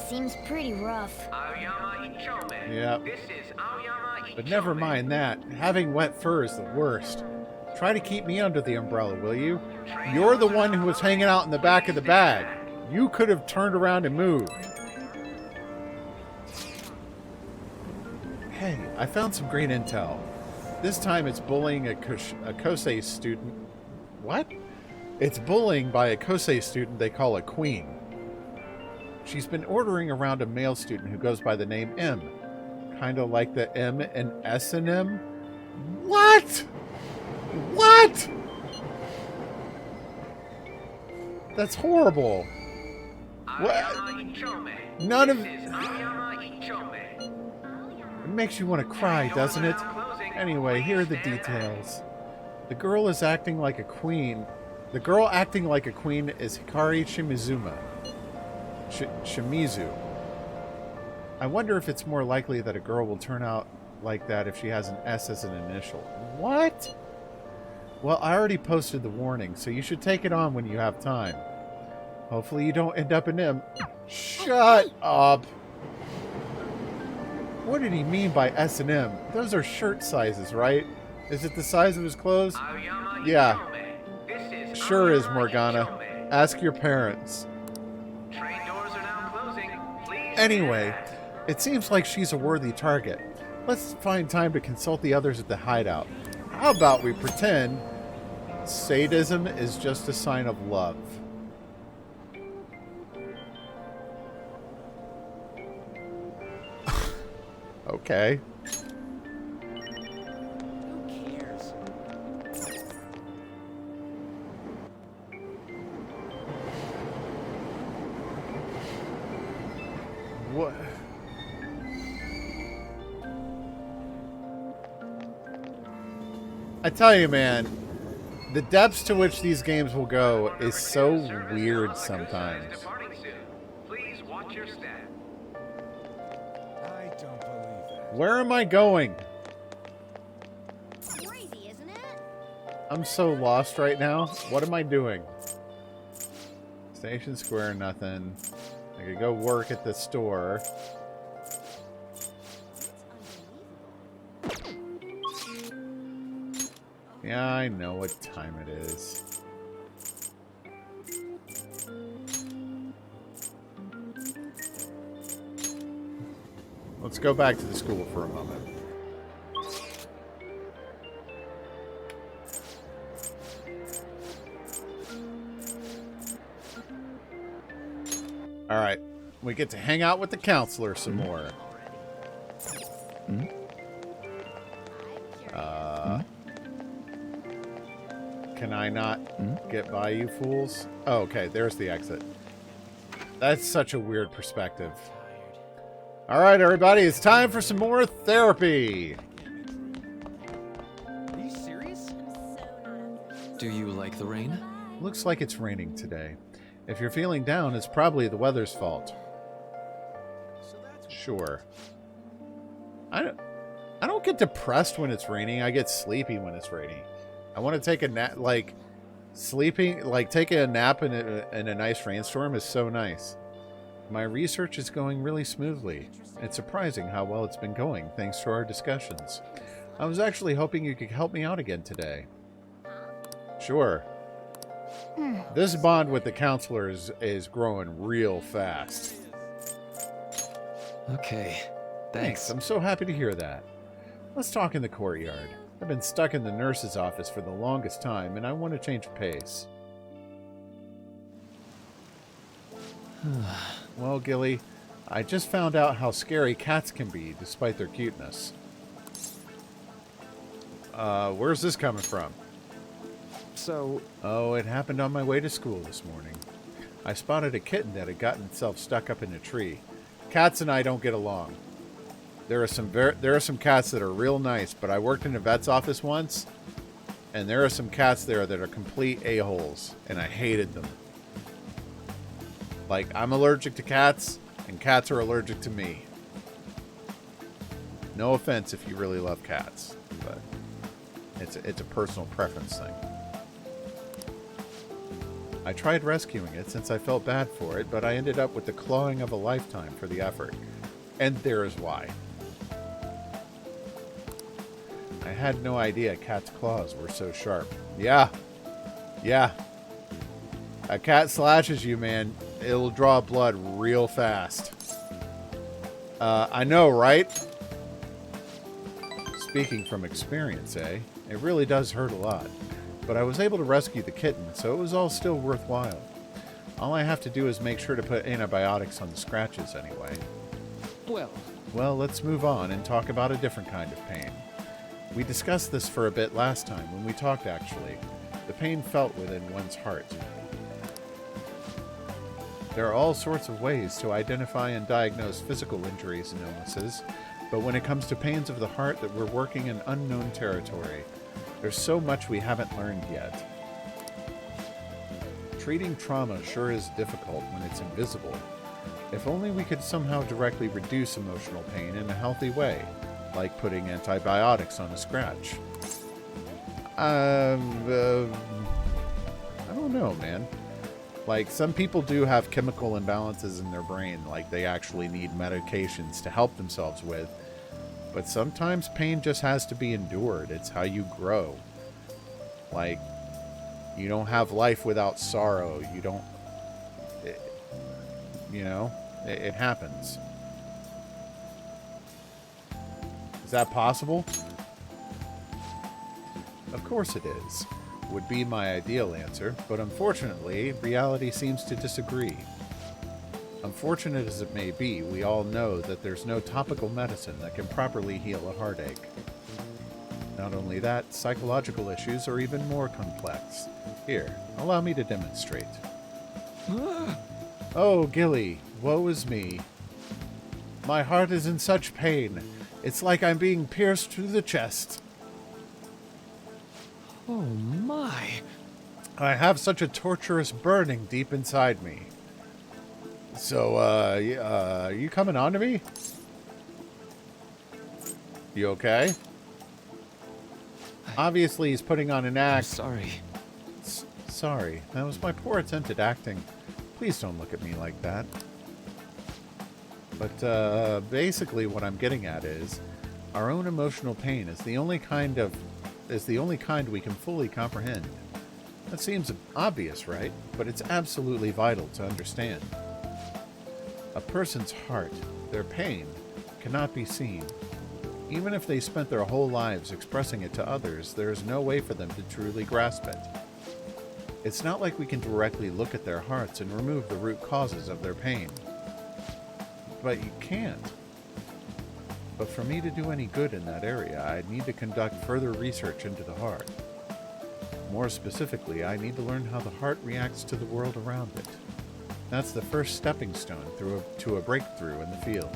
Seems pretty rough. Yeah. But never mind that. Having wet fur is the worst. Try to keep me under the umbrella, will you? You're the one who was hanging out in the back of the bag. You could have turned around and moved. Hey, I found some great intel. This time it's bullying a Kosei student. What? It's bullying by a Kosei student they call a queen. She's been ordering around a male student who goes by the name M. Kind of like the M and S and M. What? What? That's horrible. What? None of... It makes you want to cry, doesn't it? Anyway, here are the details. The girl is acting like a queen. The girl acting like a queen is Hikari Shimizu. I wonder if it's more likely that a girl will turn out like that if she has an S as an initial. What? Well, I already posted the warning, so you should take it on when you have time. Hopefully you don't end up in M. Shut up! What did he mean by S and M? Those are shirt sizes, right? Is it the size of his clothes? Yeah. Sure is, Morgana. Ask your parents. Anyway, it seems like she's a worthy target. Let's find time to consult the others at the hideout. How about we pretend sadism is just a sign of love? Okay. Who cares? What? I tell you, man, the depths to which these games will go is so weird sometimes. Please watch your step. I don't believe it. Where am I going? Crazy, isn't it? I'm so lost right now. What am I doing? Station Square, nothing. I could go work at the store. Yeah, I know what time it is. Let's go back to the school for a moment. All right, we get to hang out with the counselor some more. Can I not get by, you fools? Oh, okay, there's the exit. That's such a weird perspective. All right, everybody, it's time for some more therapy. Are you serious? Do you like the rain? Looks like it's raining today. If you're feeling down, it's probably the weather's fault. Sure. I don't get depressed when it's raining. I get sleepy when it's raining. I want to take a nap, like sleeping, like taking a nap in a nice rainstorm is so nice. My research is going really smoothly. It's surprising how well it's been going, thanks to our discussions. I was actually hoping you could help me out again today. Sure. This bond with the counselor is growing real fast. Okay, Thanks. I'm so happy to hear that. Let's talk in the courtyard. I've been stuck in the nurse's office for the longest time, and I want to change pace. Well, Gilly, I just found out how scary cats can be, despite their cuteness. Where's this coming from? So... Oh, it happened on my way to school this morning. I spotted a kitten that had gotten itself stuck up in a tree. Cats and I don't get along. There are some cats that are real nice, but I worked in a vet's office once, and there are some cats there that are complete a-holes, and I hated them. Like, I'm allergic to cats, and cats are allergic to me. No offense if you really love cats, but it's a personal preference thing. I tried rescuing it since I felt bad for it, but I ended up with the clawing of a lifetime for the effort. And there is why. I had no idea cats' claws were so sharp. Yeah. Yeah. A cat slashes you, man. It'll draw blood real fast. I know, right? Speaking from experience, eh? It really does hurt a lot. But I was able to rescue the kitten, so it was all still worthwhile. All I have to do is make sure to put antibiotics on the scratches anyway. Well, let's move on and talk about a different kind of pain. We discussed this for a bit last time when we talked, actually. The pain felt within one's heart. There are all sorts of ways to identify and diagnose physical injuries and illnesses, but when it comes to pains of the heart, that we're working in unknown territory. There's so much we haven't learned yet. Treating trauma sure is difficult when it's invisible. If only we could somehow directly reduce emotional pain in a healthy way, like putting antibiotics on a scratch. I don't know, man. Like, some people do have chemical imbalances in their brain, like they actually need medications to help themselves with. But sometimes pain just has to be endured. It's how you grow. Like, you don't have life without sorrow. You don't... It happens. Is that possible? Of course it is. Would be my ideal answer, but unfortunately, reality seems to disagree. Unfortunate as it may be, we all know that there's no topical medicine that can properly heal a heartache. Not only that, psychological issues are even more complex. Here, allow me to demonstrate. Oh, Gilly, woe is me. My heart is in such pain. It's like I'm being pierced through the chest. Oh my. I have such a torturous burning deep inside me. So, you coming on to me? You okay? Obviously, he's putting on an act. Sorry. Sorry. That was my poor attempt at acting. Please don't look at me like that. But, basically what I'm getting at is, our own emotional pain is the only kind we can fully comprehend. That seems obvious, right? But it's absolutely vital to understand. A person's heart, their pain, cannot be seen. Even if they spent their whole lives expressing it to others, there is no way for them to truly grasp it. It's not like we can directly look at their hearts and remove the root causes of their pain. But you can't. But for me to do any good in that area, I'd need to conduct further research into the heart. More specifically, I need to learn how the heart reacts to the world around it. That's the first stepping stone to a breakthrough in the field.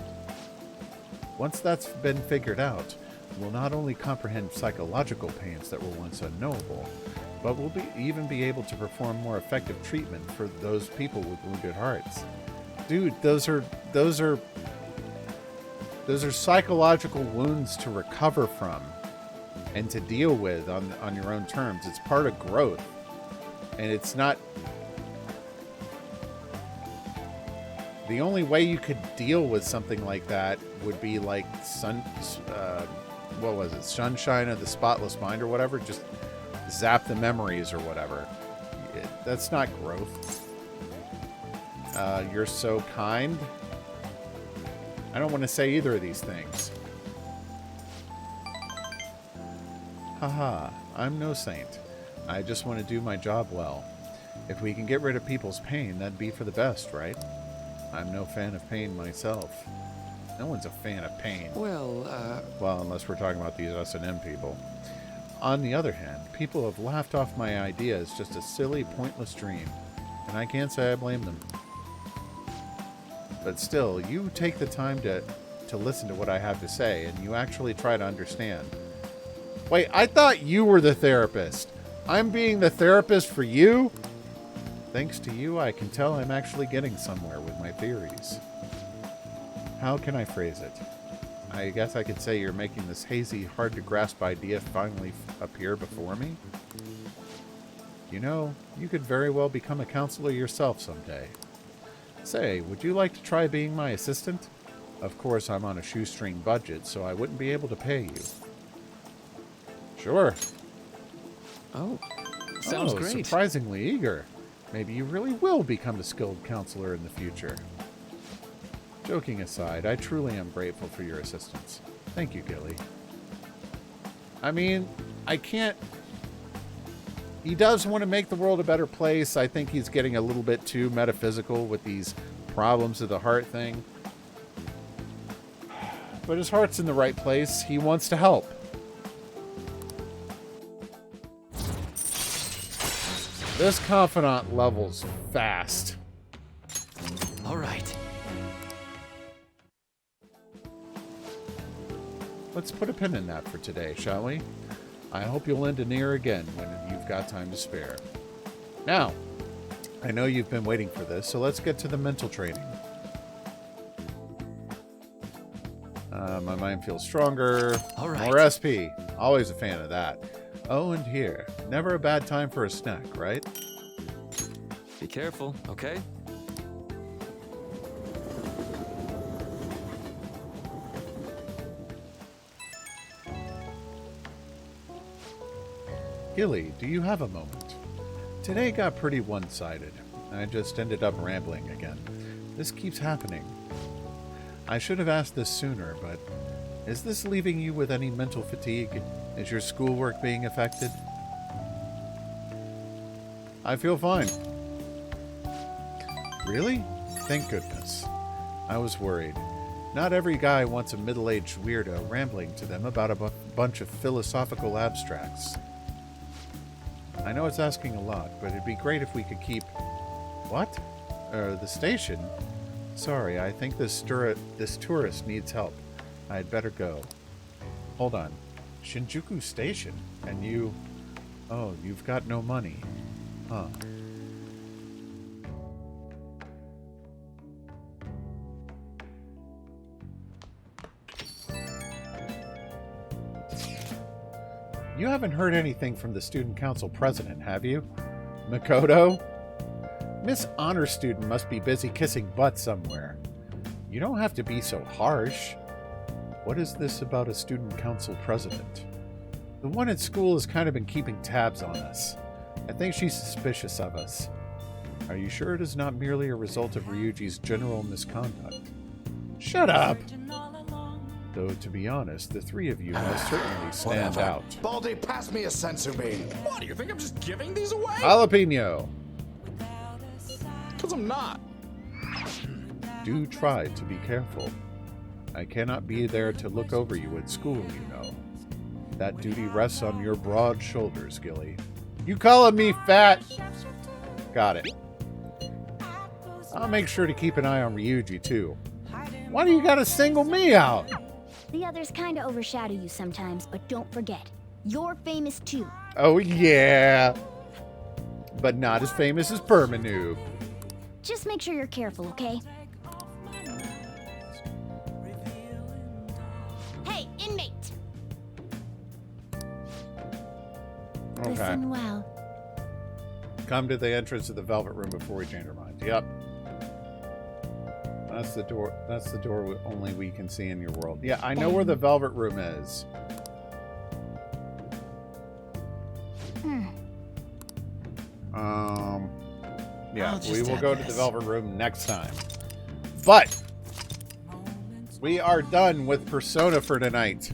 Once that's been figured out, we'll not only comprehend psychological pains that were once unknowable, but we'll even be able to perform more effective treatment for those people with wounded hearts. Dude, those are psychological wounds to recover from and to deal with on your own terms. It's part of growth. And it's not... The only way you could deal with something like that would be like what was it? Sunshine of the Spotless Mind or whatever? Just zap the memories or whatever. That's not growth. You're so kind. I don't want to say either of these things. Haha, I'm no saint. I just want to do my job well. If we can get rid of people's pain, that'd be for the best, right? I'm no fan of pain myself. No one's a fan of pain. Well, unless we're talking about these S&M people. On the other hand, people have laughed off my idea as just a silly, pointless dream. and I can't say I blame them. But still, you take the time to listen to what I have to say, and you actually try to understand. Wait, I thought you were the therapist. I'm being the therapist for you? Thanks to you, I can tell I'm actually getting somewhere with my theories. How can I phrase it? I guess I could say you're making this hazy, hard-to-grasp idea finally appear before me. You know, you could very well become a counselor yourself someday. Say, would you like to try being my assistant? Of course, I'm on a shoestring budget, so I wouldn't be able to pay you. Sure. Oh, sounds great. Surprisingly eager. Maybe you really will become a skilled counselor in the future. Joking aside, I truly am grateful for your assistance. Thank you, Gilly. I mean, I can't... He does want to make the world a better place. I think he's getting a little bit too metaphysical with these problems of the heart thing. But his heart's in the right place. He wants to help. This confidant levels fast. All right. Let's put a pin in that for today, shall we? I hope you'll lend an ear again when you've got time to spare. Now, I know you've been waiting for this, so let's get to the mental training. My mind feels stronger. All right. More SP. Always a fan of that. Oh, and here. Never a bad time for a snack, right? Be careful, okay? Gilly, do you have a moment? Today got pretty one-sided. I just ended up rambling again. This keeps happening. I should have asked this sooner, but is this leaving you with any mental fatigue? Is your schoolwork being affected? I feel fine. Really? Thank goodness. I was worried. Not every guy wants a middle-aged weirdo rambling to them about a bunch of philosophical abstracts. I know it's asking a lot, but it'd be great if we could keep... What? The station? Sorry, I think this tourist needs help. I'd better go. Hold on. Shinjuku Station? And you... Oh, you've got no money. Huh. You haven't heard anything from the student council president, have you? Makoto? Miss Honor Student must be busy kissing butt somewhere. You don't have to be so harsh. What is this about a student council president? The one at school has kind of been keeping tabs on us. I think she's suspicious of us. Are you sure it is not merely a result of Ryuji's general misconduct? Shut up! Though, to be honest, the three of you most certainly stand out. Baldy, pass me a sensu bean. What, do you think I'm just giving these away? Jalapeno! Because I'm not. Do try to be careful. I cannot be there to look over you at school, you know. That duty rests on your broad shoulders, Gilly. You calling me fat? Got it. I'll make sure to keep an eye on Ryuji, too. Why do you gotta single me out? The others kinda overshadow you sometimes, but don't forget, you're famous too. Oh, yeah. But not as famous as Permanoob. Just make sure you're careful, okay? Hey, inmate! Okay. Listen well. Come to the entrance of the Velvet Room before we change our minds. Yep. That's the door. That's the door only we can see in your world. Yeah, I know where the Velvet Room is. Yeah, we will go to the Velvet Room next time. But we are done with Persona for tonight.